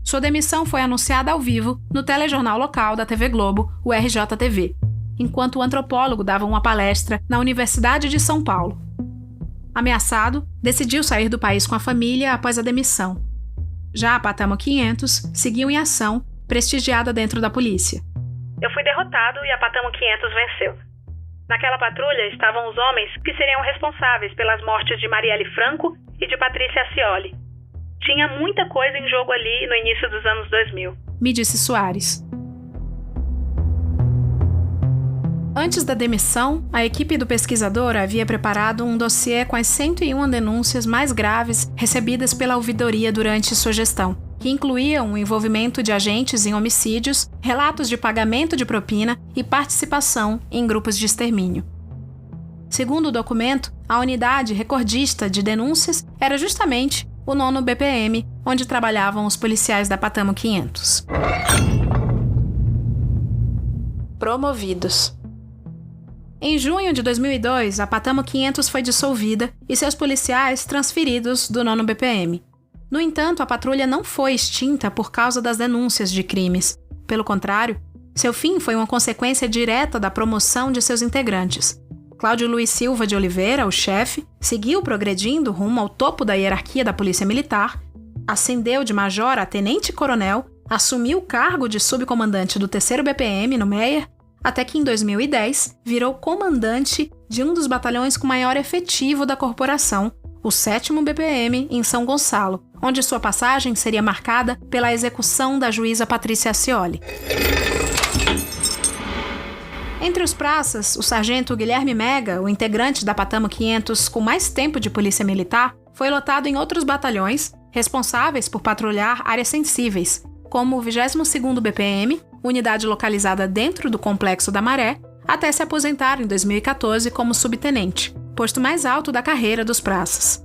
Sua demissão foi anunciada ao vivo no telejornal local da TV Globo, o RJTV, enquanto o antropólogo dava uma palestra na Universidade de São Paulo. Ameaçado, decidiu sair do país com a família após a demissão. Já a Patamo 500 seguiu em ação, prestigiada dentro da polícia. Eu fui derrotado e a Patamo 500 venceu. Naquela patrulha estavam os homens que seriam responsáveis pelas mortes de Marielle Franco e de Patrícia Acioli. Tinha muita coisa em jogo ali no início dos anos 2000. Me disse Soares. Antes da demissão, a equipe do pesquisador havia preparado um dossiê com as 101 denúncias mais graves recebidas pela ouvidoria durante sua gestão, que incluíam o envolvimento de agentes em homicídios, relatos de pagamento de propina e participação em grupos de extermínio. Segundo o documento, a unidade recordista de denúncias era justamente o 9º BPM, onde trabalhavam os policiais da Patamo 500. Promovidos. Em junho de 2002, a Patamo 500 foi dissolvida e seus policiais transferidos do 9º BPM. No entanto, a patrulha não foi extinta por causa das denúncias de crimes. Pelo contrário, seu fim foi uma consequência direta da promoção de seus integrantes. Cláudio Luiz Silva de Oliveira, o chefe, seguiu progredindo rumo ao topo da hierarquia da Polícia Militar, ascendeu de major a tenente-coronel, assumiu o cargo de subcomandante do 3º BPM no Meier, até que em 2010 virou comandante de um dos batalhões com maior efetivo da corporação, o 7º BPM, em São Gonçalo, onde sua passagem seria marcada pela execução da juíza Patrícia Acioli. Entre os praças, o sargento Guilherme Mega, o integrante da Patamo 500 com mais tempo de polícia militar, foi lotado em outros batalhões, responsáveis por patrulhar áreas sensíveis, como o 22º BPM, unidade localizada dentro do Complexo da Maré, até se aposentar em 2014 como subtenente, posto mais alto da carreira dos praças.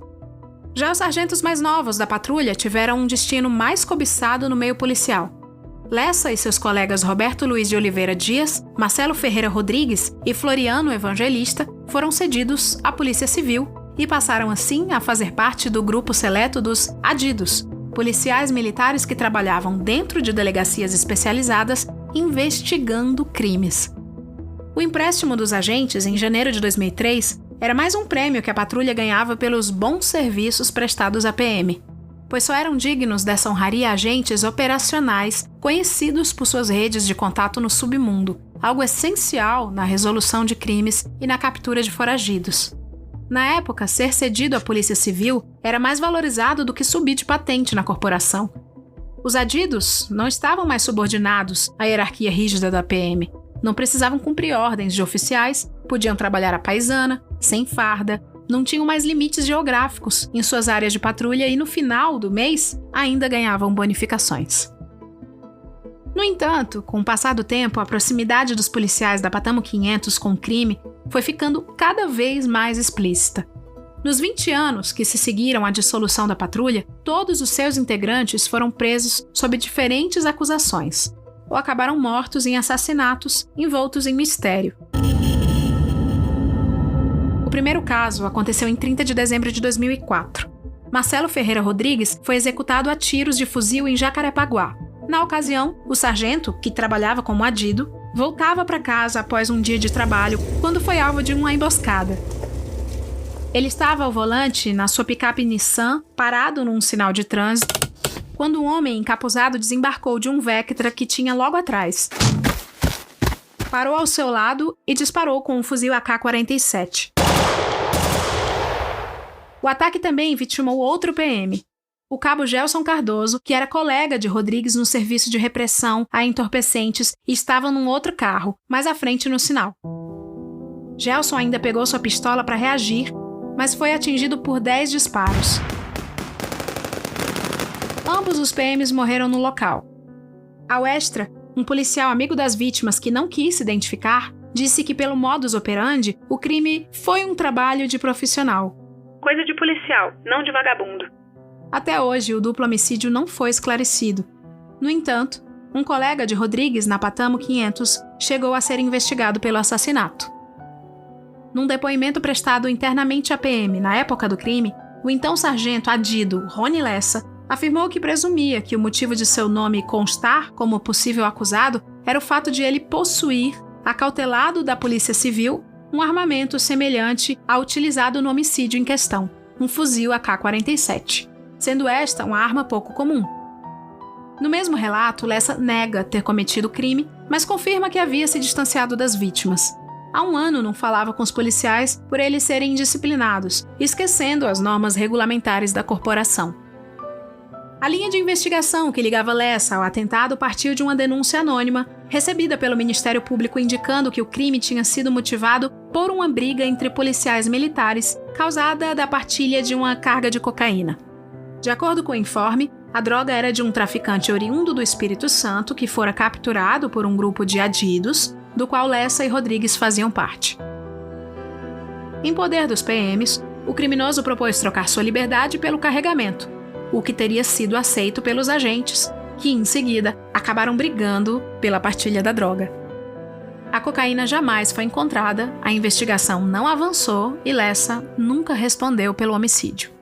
Já os sargentos mais novos da patrulha tiveram um destino mais cobiçado no meio policial. Lessa e seus colegas Roberto Luiz de Oliveira Dias, Marcelo Ferreira Rodrigues e Floriano Evangelista foram cedidos à Polícia Civil e passaram assim a fazer parte do grupo seleto dos adidos, policiais militares que trabalhavam dentro de delegacias especializadas investigando crimes. O empréstimo dos agentes, em janeiro de 2003, era mais um prêmio que a patrulha ganhava pelos bons serviços prestados à PM, pois só eram dignos dessa honraria agentes operacionais conhecidos por suas redes de contato no submundo, algo essencial na resolução de crimes e na captura de foragidos. Na época, ser cedido à Polícia Civil era mais valorizado do que subir de patente na corporação. Os adidos não estavam mais subordinados à hierarquia rígida da PM. Não precisavam cumprir ordens de oficiais, podiam trabalhar à paisana, sem farda, não tinham mais limites geográficos em suas áreas de patrulha e no final do mês ainda ganhavam bonificações. No entanto, com o passar do tempo, a proximidade dos policiais da Patamo 500 com o crime foi ficando cada vez mais explícita. Nos 20 anos que se seguiram à dissolução da patrulha, todos os seus integrantes foram presos sob diferentes acusações, ou acabaram mortos em assassinatos envoltos em mistério. O primeiro caso aconteceu em 30 de dezembro de 2004. Marcelo Ferreira Rodrigues foi executado a tiros de fuzil em Jacarepaguá. Na ocasião, o sargento, que trabalhava como adido, voltava para casa após um dia de trabalho quando foi alvo de uma emboscada. Ele estava ao volante na sua picape Nissan, parado num sinal de trânsito, quando um homem encapuzado desembarcou de um Vectra que tinha logo atrás. Parou ao seu lado e disparou com um fuzil AK-47. O ataque também vitimou outro PM, o cabo Gelson Cardoso, que era colega de Rodrigues no serviço de repressão a entorpecentes e estava num outro carro, mais à frente no sinal. Gelson ainda pegou sua pistola para reagir, mas foi atingido por 10 disparos. Ambos os PMs morreram no local. Ao extra, um policial amigo das vítimas que não quis se identificar, disse que pelo modus operandi, o crime foi um trabalho de profissional. Coisa de policial, não de vagabundo. Até hoje, o duplo homicídio não foi esclarecido. No entanto, um colega de Rodrigues, na Patamo 500, chegou a ser investigado pelo assassinato. Num depoimento prestado internamente à PM na época do crime, o então sargento adido Rony Lessa afirmou que presumia que o motivo de seu nome constar como possível acusado era o fato de ele possuir, acautelado da Polícia Civil, um armamento semelhante ao utilizado no homicídio em questão, um fuzil AK-47, sendo esta uma arma pouco comum. No mesmo relato, Lessa nega ter cometido o crime, mas confirma que havia se distanciado das vítimas. Há um ano não falava com os policiais por eles serem indisciplinados, esquecendo as normas regulamentares da corporação. A linha de investigação que ligava Lessa ao atentado partiu de uma denúncia anônima recebida pelo Ministério Público indicando que o crime tinha sido motivado por uma briga entre policiais militares causada da partilha de uma carga de cocaína. De acordo com o informe, a droga era de um traficante oriundo do Espírito Santo que fora capturado por um grupo de adidos, do qual Lessa e Rodrigues faziam parte. Em poder dos PMs, o criminoso propôs trocar sua liberdade pelo carregamento, o que teria sido aceito pelos agentes, que, em seguida, acabaram brigando pela partilha da droga. A cocaína jamais foi encontrada, a investigação não avançou e Lessa nunca respondeu pelo homicídio.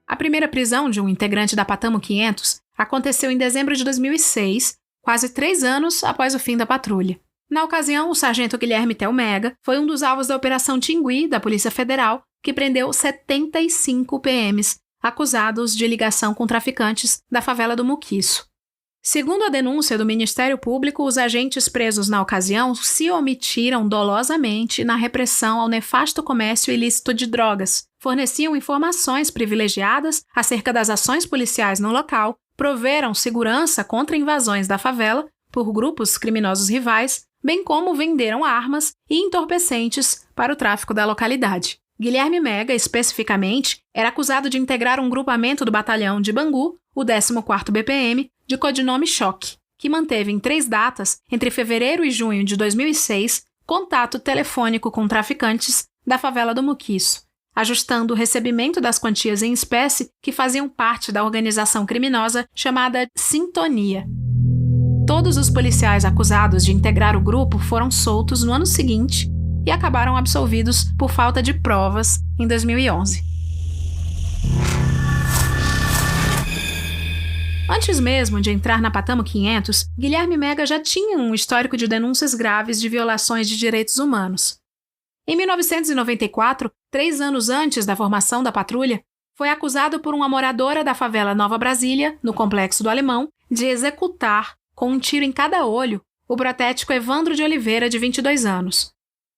A primeira prisão de um integrante da Patamo 500 aconteceu em dezembro de 2006, quase 3 anos após o fim da patrulha. Na ocasião, o sargento Guilherme Telmega foi um dos alvos da Operação Tingui, da Polícia Federal, que prendeu 75 PMs, acusados de ligação com traficantes da favela do Muquiço. Segundo a denúncia do Ministério Público, os agentes presos na ocasião se omitiram dolosamente na repressão ao nefasto comércio ilícito de drogas, forneciam informações privilegiadas acerca das ações policiais no local, proveram segurança contra invasões da favela por grupos criminosos rivais, bem como venderam armas e entorpecentes para o tráfico da localidade. Guilherme Mega, especificamente, era acusado de integrar um grupamento do batalhão de Bangu, o 14º BPM, de codinome Choque, que manteve em 3 datas, entre fevereiro e junho de 2006, contato telefônico com traficantes da favela do Muquiço, ajustando o recebimento das quantias em espécie que faziam parte da organização criminosa chamada Sintonia. Todos os policiais acusados de integrar o grupo foram soltos no ano seguinte e acabaram absolvidos por falta de provas em 2011. Antes mesmo de entrar na Patamo 500, Guilherme Mega já tinha um histórico de denúncias graves de violações de direitos humanos. Em 1994, 3 anos antes da formação da patrulha, foi acusado por uma moradora da favela Nova Brasília, no Complexo do Alemão, de executar, com um tiro em cada olho, o protético Evandro de Oliveira, de 22 anos.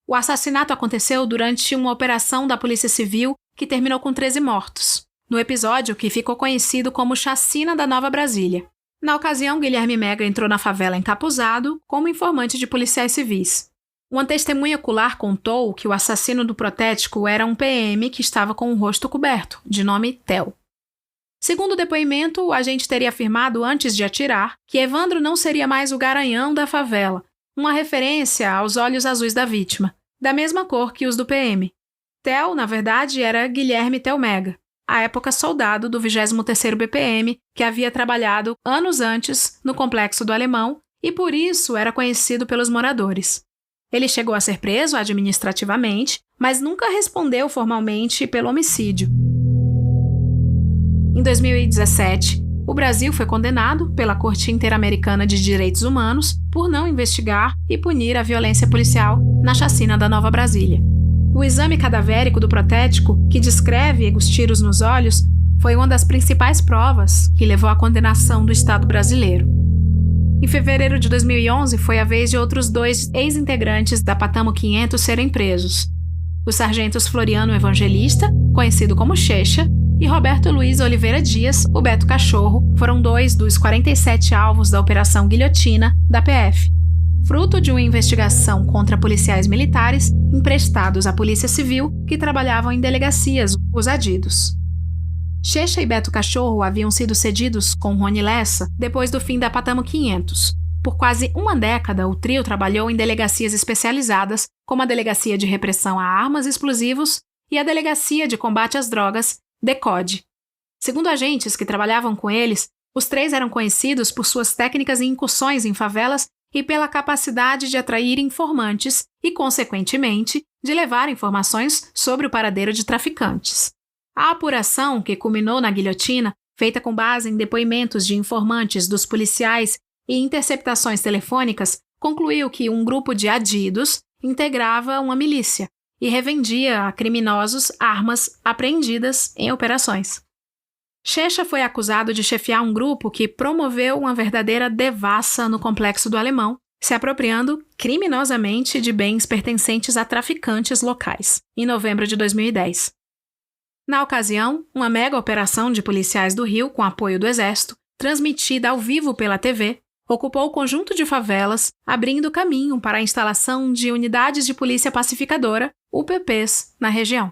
O assassinato aconteceu durante uma operação da Polícia Civil que terminou com 13 mortos, no episódio que ficou conhecido como Chacina da Nova Brasília. Na ocasião, Guilherme Mega entrou na favela encapuzado como informante de policiais civis. Uma testemunha ocular contou que o assassino do protético era um PM que estava com o rosto coberto, de nome Tel. Segundo o depoimento, o agente teria afirmado antes de atirar que Evandro não seria mais o garanhão da favela, uma referência aos olhos azuis da vítima, da mesma cor que os do PM. Tel, na verdade, era Guilherme Telmega, à época soldado do 23º BPM, que havia trabalhado anos antes no Complexo do Alemão e por isso era conhecido pelos moradores. Ele chegou a ser preso administrativamente, mas nunca respondeu formalmente pelo homicídio. Em 2017, O Brasil foi condenado pela Corte Interamericana de Direitos Humanos por não investigar e punir a violência policial na chacina da Nova Brasília. O exame cadavérico do protético, que descreve os tiros nos olhos, foi uma das principais provas que levou à condenação do Estado brasileiro. Em fevereiro de 2011, foi a vez de outros 2 ex-integrantes da Patamo 500 serem presos. Os sargentos Floriano Evangelista, conhecido como Checha, e Roberto Luiz Oliveira Dias, o Beto Cachorro, foram 2 dos 47 alvos da Operação Guilhotina da PF, fruto de uma investigação contra policiais militares emprestados à Polícia Civil que trabalhavam em delegacias, os adidos. Checha e Beto Cachorro haviam sido cedidos com Rony Lessa depois do fim da Patamo 500. Por quase uma década, o trio trabalhou em delegacias especializadas, como a Delegacia de Repressão a Armas e Explosivos e a Delegacia de Combate às Drogas, DECODE. Segundo agentes que trabalhavam com eles, os 3 eram conhecidos por suas técnicas em incursões em favelas e pela capacidade de atrair informantes e, consequentemente, de levar informações sobre o paradeiro de traficantes. A apuração, que culminou na guilhotina, feita com base em depoimentos de informantes dos policiais e interceptações telefônicas, concluiu que um grupo de adidos integrava uma milícia e revendia a criminosos armas apreendidas em operações. Checha foi acusado de chefiar um grupo que promoveu uma verdadeira devassa no Complexo do Alemão, se apropriando criminosamente de bens pertencentes a traficantes locais, em novembro de 2010. Na ocasião, uma mega operação de policiais do Rio, com apoio do Exército, transmitida ao vivo pela TV, ocupou o conjunto de favelas, abrindo caminho para a instalação de unidades de polícia pacificadora, UPPs, na região.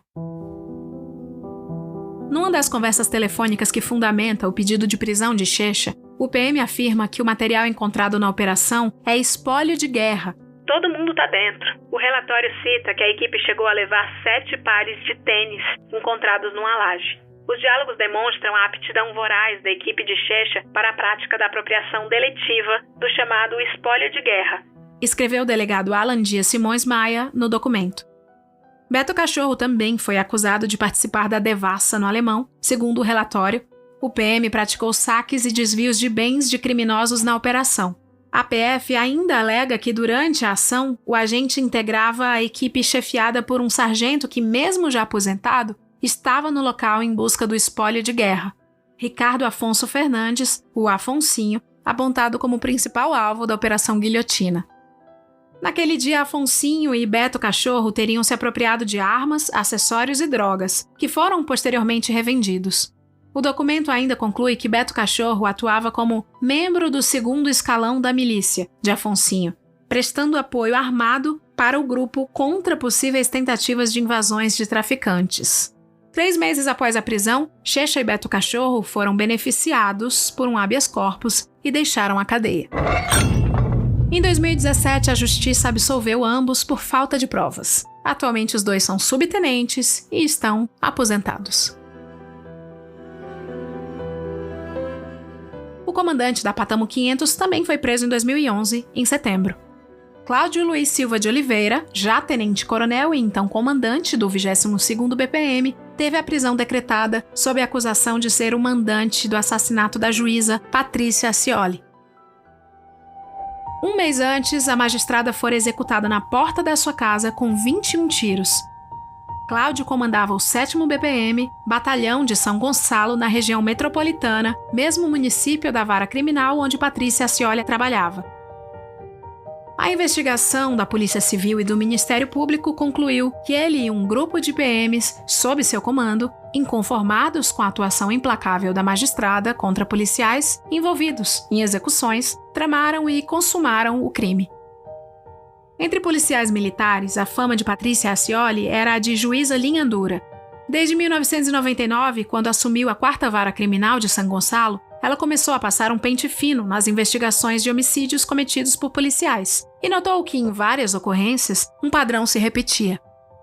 Numa das conversas telefônicas que fundamenta o pedido de prisão de Checha, o PM afirma que o material encontrado na operação é espólio de guerra. Todo mundo tá dentro. O relatório cita que a equipe chegou a levar 7 pares de tênis encontrados numa laje. Os diálogos demonstram a aptidão voraz da equipe de Checha para a prática da apropriação deletiva do chamado espólio de guerra, escreveu o delegado Alan Dias Simões Maia no documento. Beto Cachorro também foi acusado de participar da devassa no Alemão. Segundo o relatório, o PM praticou saques e desvios de bens de criminosos na operação. A PF ainda alega que durante a ação, o agente integrava a equipe chefiada por um sargento que, mesmo já aposentado, estava no local em busca do espólio de guerra, Ricardo Afonso Fernandes, o Afonsinho, apontado como principal alvo da Operação Guilhotina. Naquele dia, Afonsinho e Beto Cachorro teriam se apropriado de armas, acessórios e drogas, que foram posteriormente revendidos. O documento ainda conclui que Beto Cachorro atuava como membro do 2º escalão da milícia de Afonsinho, prestando apoio armado para o grupo contra possíveis tentativas de invasões de traficantes. 3 meses após a prisão, Checha e Beto Cachorro foram beneficiados por um habeas corpus e deixaram a cadeia. Em 2017, a Justiça absolveu ambos por falta de provas. Atualmente, os 2 são subtenentes e estão aposentados. O comandante da Patamo 500 também foi preso em 2011, em setembro. Cláudio Luiz Silva de Oliveira, já tenente-coronel e então comandante do 22º BPM, teve a prisão decretada sob a acusação de ser o mandante do assassinato da juíza Patrícia Ascioli. Um mês antes, a magistrada fora executada na porta da sua casa com 21 tiros. Cláudio comandava o 7º BPM, batalhão de São Gonçalo, na região metropolitana, mesmo município da vara criminal onde Patrícia Ascioli trabalhava. A investigação da Polícia Civil e do Ministério Público concluiu que ele e um grupo de PMs, sob seu comando, inconformados com a atuação implacável da magistrada contra policiais envolvidos em execuções, tramaram e consumaram o crime. Entre policiais militares, a fama de Patrícia Ascioli era a de juíza linha dura. Desde 1999, quando assumiu a 4ª Vara Criminal de São Gonçalo, ela começou a passar um pente fino nas investigações de homicídios cometidos por policiais e notou que, em várias ocorrências, um padrão se repetia.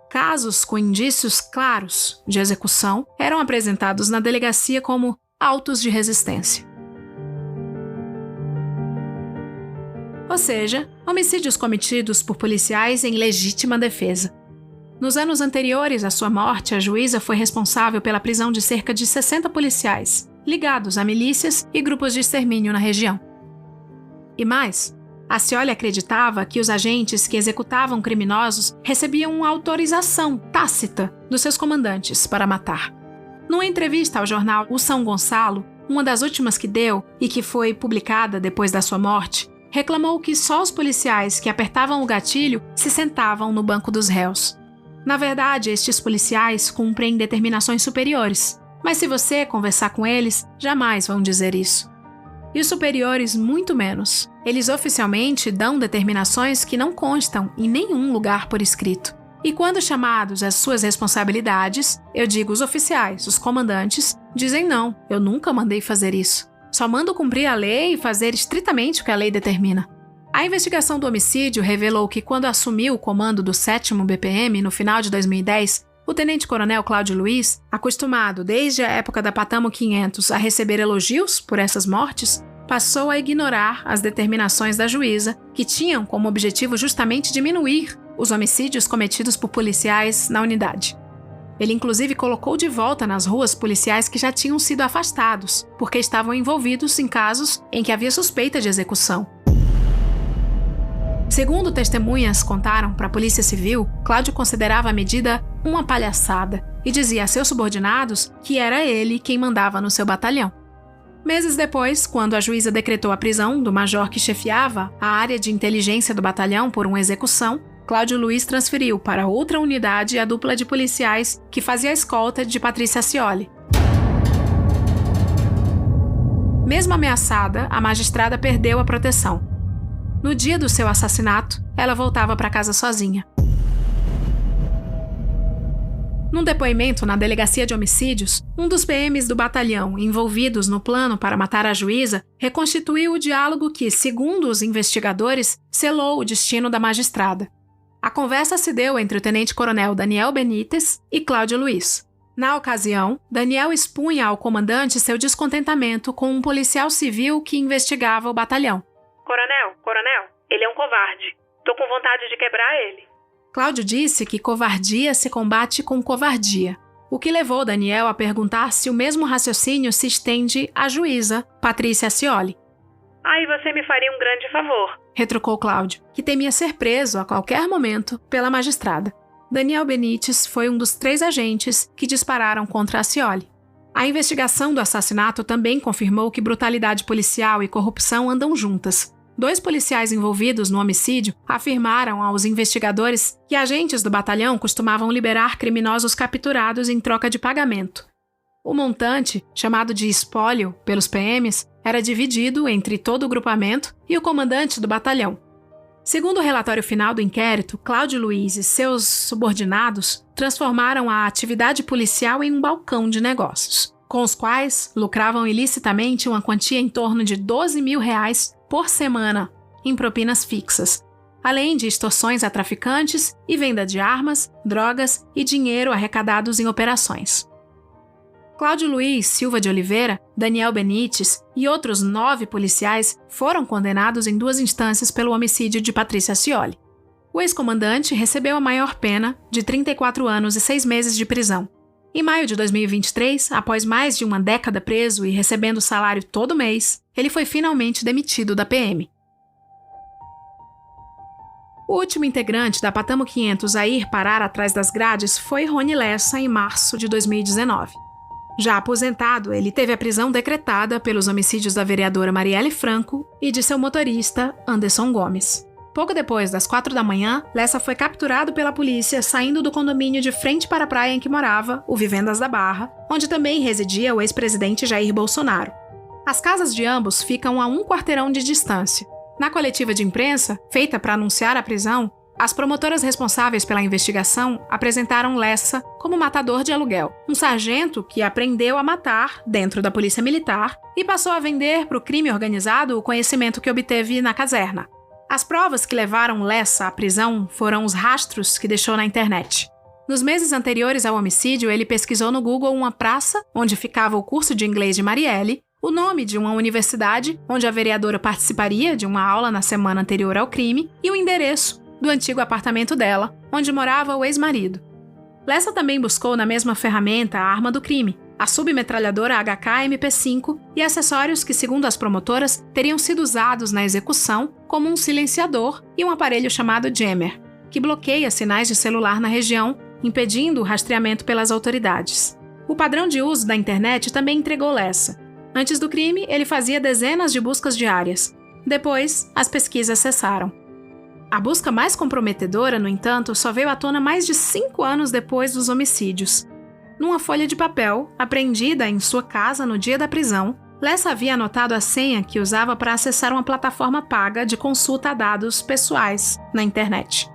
Casos com indícios claros de execução eram apresentados na delegacia como autos de resistência. Ou seja, homicídios cometidos por policiais em legítima defesa. Nos anos anteriores à sua morte, a juíza foi responsável pela prisão de cerca de 60 policiais, ligados a milícias e grupos de extermínio na região. E mais, a Scioli acreditava que os agentes que executavam criminosos recebiam uma autorização tácita dos seus comandantes para matar. Numa entrevista ao jornal O São Gonçalo, uma das últimas que deu e que foi publicada depois da sua morte, reclamou que só os policiais que apertavam o gatilho se sentavam no banco dos réus. Na verdade, estes policiais cumprem determinações superiores, mas se você conversar com eles, jamais vão dizer isso. E os superiores, muito menos. Eles oficialmente dão determinações que não constam em nenhum lugar por escrito. E quando chamados às suas responsabilidades, eu digo os oficiais, os comandantes, dizem não, eu nunca mandei fazer isso. Só mando cumprir a lei e fazer estritamente o que a lei determina. A investigação do homicídio revelou que quando assumiu o comando do 7º BPM no final de 2010, o tenente-coronel Cláudio Luiz, acostumado desde a época da Patamo 500 a receber elogios por essas mortes, passou a ignorar as determinações da juíza, que tinham como objetivo justamente diminuir os homicídios cometidos por policiais na unidade. Ele inclusive colocou de volta nas ruas policiais que já tinham sido afastados, porque estavam envolvidos em casos em que havia suspeita de execução. Segundo testemunhas contaram para a Polícia Civil, Cláudio considerava a medida uma palhaçada e dizia a seus subordinados que era ele quem mandava no seu batalhão. Meses depois, quando a juíza decretou a prisão do major que chefiava a área de inteligência do batalhão por uma execução, Cláudio Luiz transferiu para outra unidade a dupla de policiais que fazia a escolta de Patrícia Scioli. Mesmo ameaçada, a magistrada perdeu a proteção. No dia do seu assassinato, ela voltava para casa sozinha. Num depoimento na delegacia de homicídios, um dos PMs do batalhão envolvidos no plano para matar a juíza reconstituiu o diálogo que, segundo os investigadores, selou o destino da magistrada. A conversa se deu entre o tenente-coronel Daniel Benítez e Cláudio Luiz. Na ocasião, Daniel expunha ao comandante seu descontentamento com um policial civil que investigava o batalhão. Coronel, ele é um covarde. Tô com vontade de quebrar ele. Cláudio disse que covardia se combate com covardia, o que levou Daniel a perguntar se o mesmo raciocínio se estende à juíza, Patrícia Scioli. Aí você me faria um grande favor, retrucou Cláudio, que temia ser preso a qualquer momento pela magistrada. Daniel Benítez foi um dos 3 agentes que dispararam contra a Scioli. A investigação do assassinato também confirmou que brutalidade policial e corrupção andam juntas. 2 policiais envolvidos no homicídio afirmaram aos investigadores que agentes do batalhão costumavam liberar criminosos capturados em troca de pagamento. O montante, chamado de espólio pelos PMs, era dividido entre todo o grupamento e o comandante do batalhão. Segundo o relatório final do inquérito, Cláudio Luiz e seus subordinados transformaram a atividade policial em um balcão de negócios, com os quais lucravam ilicitamente uma quantia em torno de R$12 mil por semana em propinas fixas, além de extorsões a traficantes e venda de armas, drogas e dinheiro arrecadados em operações. Cláudio Luiz Silva de Oliveira, Daniel Benítez e outros 9 policiais foram condenados em 2 instâncias pelo homicídio de Patrícia Scioli. O ex-comandante recebeu a maior pena de 34 anos e 6 meses de prisão. Em maio de 2023, após mais de uma década preso e recebendo salário todo mês, ele foi finalmente demitido da PM. O último integrante da Patamo 500 a ir parar atrás das grades foi Rony Lessa em março de 2019. Já aposentado, ele teve a prisão decretada pelos homicídios da vereadora Marielle Franco e de seu motorista, Anderson Gomes. Pouco depois das 4 da manhã, Lessa foi capturado pela polícia saindo do condomínio de frente para a praia em que morava, o Vivendas da Barra, onde também residia o ex-presidente Jair Bolsonaro. As casas de ambos ficam a 1 quarteirão de distância. Na coletiva de imprensa, feita para anunciar a prisão, as promotoras responsáveis pela investigação apresentaram Lessa como matador de aluguel, um sargento que aprendeu a matar dentro da polícia militar e passou a vender para o crime organizado o conhecimento que obteve na caserna. As provas que levaram Lessa à prisão foram os rastros que deixou na internet. Nos meses anteriores ao homicídio, ele pesquisou no Google uma praça onde ficava o curso de inglês de Marielle, o nome de uma universidade onde a vereadora participaria de uma aula na semana anterior ao crime e o endereço do antigo apartamento dela, onde morava o ex-marido. Lessa também buscou na mesma ferramenta a arma do crime, a submetralhadora HK-MP5 e acessórios que, segundo as promotoras, teriam sido usados na execução, como um silenciador e um aparelho chamado jammer, que bloqueia sinais de celular na região, impedindo o rastreamento pelas autoridades. O padrão de uso da internet também entregou Lessa. Antes do crime, ele fazia dezenas de buscas diárias. Depois, as pesquisas cessaram. A busca mais comprometedora, no entanto, só veio à tona mais de 5 anos depois dos homicídios. Numa folha de papel, apreendida em sua casa no dia da prisão, Lessa havia anotado a senha que usava para acessar uma plataforma paga de consulta a dados pessoais na internet.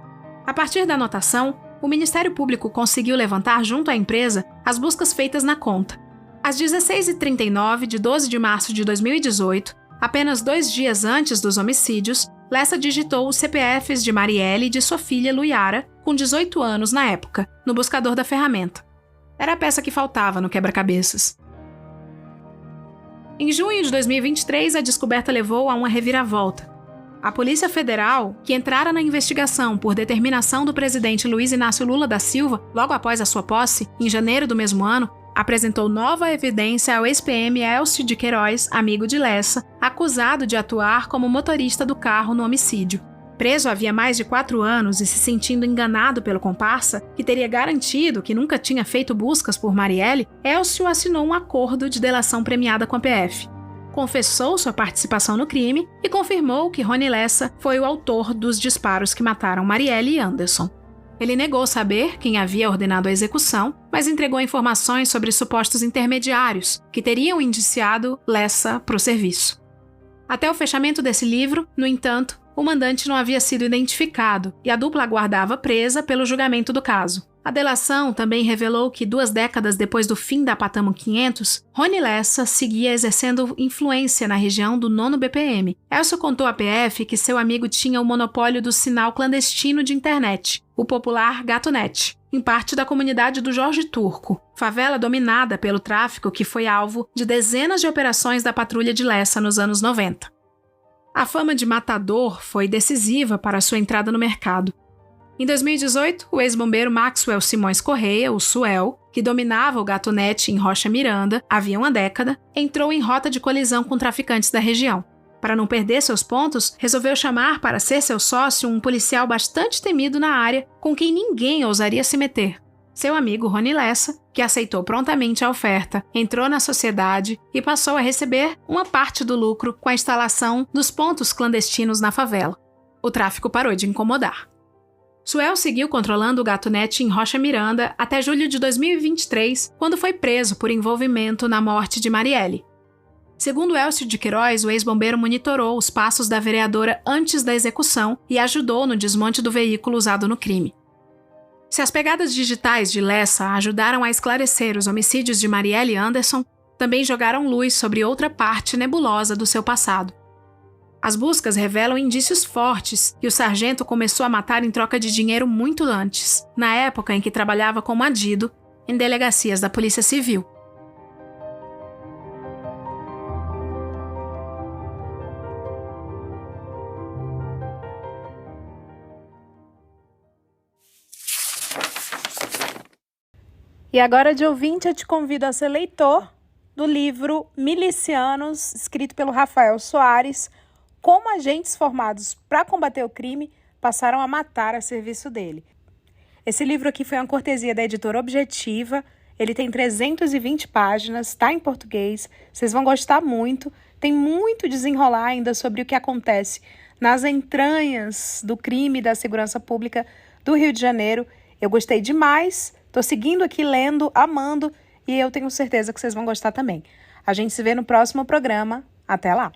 A partir da anotação, o Ministério Público conseguiu levantar junto à empresa as buscas feitas na conta. Às 16h39 de 12 de março de 2018, apenas 2 dias antes dos homicídios, Lessa digitou os CPFs de Marielle e de sua filha Luiara, com 18 anos na época, no buscador da ferramenta. Era a peça que faltava no quebra-cabeças. Em junho de 2023, a descoberta levou a uma reviravolta. A Polícia Federal, que entrara na investigação por determinação do presidente Luiz Inácio Lula da Silva, logo após a sua posse, em janeiro do mesmo ano, apresentou nova evidência ao ex-PM Elcio de Queiroz, amigo de Lessa, acusado de atuar como motorista do carro no homicídio. Preso havia mais de 4 anos e se sentindo enganado pelo comparsa, que teria garantido que nunca tinha feito buscas por Marielle, Elcio assinou um acordo de delação premiada com a PF. Confessou sua participação no crime e confirmou que Rony Lessa foi o autor dos disparos que mataram Marielle e Anderson. Ele negou saber quem havia ordenado a execução, mas entregou informações sobre supostos intermediários que teriam indiciado Lessa para o serviço. Até o fechamento desse livro, no entanto, o mandante não havia sido identificado e a dupla aguardava presa pelo julgamento do caso. A delação também revelou que 2 décadas depois do fim da Patamo 500, Rony Lessa seguia exercendo influência na região do 9º BPM. Elcio contou à PF que seu amigo tinha o monopólio do sinal clandestino de internet, o popular GatoNet, em parte da comunidade do Jorge Turco, favela dominada pelo tráfico que foi alvo de dezenas de operações da patrulha de Lessa nos anos 90. A fama de matador foi decisiva para sua entrada no mercado. Em 2018, o ex-bombeiro Maxwell Simões Correia, o Suel, que dominava o GatoNet em Rocha Miranda havia uma década, entrou em rota de colisão com traficantes da região. Para não perder seus pontos, resolveu chamar para ser seu sócio um policial bastante temido na área, com quem ninguém ousaria se meter. Seu amigo Rony Lessa, que aceitou prontamente a oferta, entrou na sociedade e passou a receber uma parte do lucro com a instalação dos pontos clandestinos na favela. O tráfico parou de incomodar. Suel seguiu controlando o GatoNet em Rocha Miranda até julho de 2023, quando foi preso por envolvimento na morte de Marielle. Segundo Elcio de Queiroz, o ex-bombeiro monitorou os passos da vereadora antes da execução e ajudou no desmonte do veículo usado no crime. Se as pegadas digitais de Lessa ajudaram a esclarecer os homicídios de Marielle e Anderson, também jogaram luz sobre outra parte nebulosa do seu passado. As buscas revelam indícios fortes que o sargento começou a matar em troca de dinheiro muito antes, na época em que trabalhava como adido em delegacias da Polícia Civil. E agora, de ouvinte, eu te convido a ser leitor do livro Milicianos, escrito pelo Rafael Soares, como agentes formados para combater o crime passaram a matar a serviço dele. Esse livro aqui foi uma cortesia da editora Objetiva, ele tem 320 páginas, está em português, vocês vão gostar muito, tem muito desenrolar ainda sobre o que acontece nas entranhas do crime da segurança pública do Rio de Janeiro. Eu gostei demais, estou seguindo aqui, lendo, amando, e eu tenho certeza que vocês vão gostar também. A gente se vê no próximo programa. Até lá!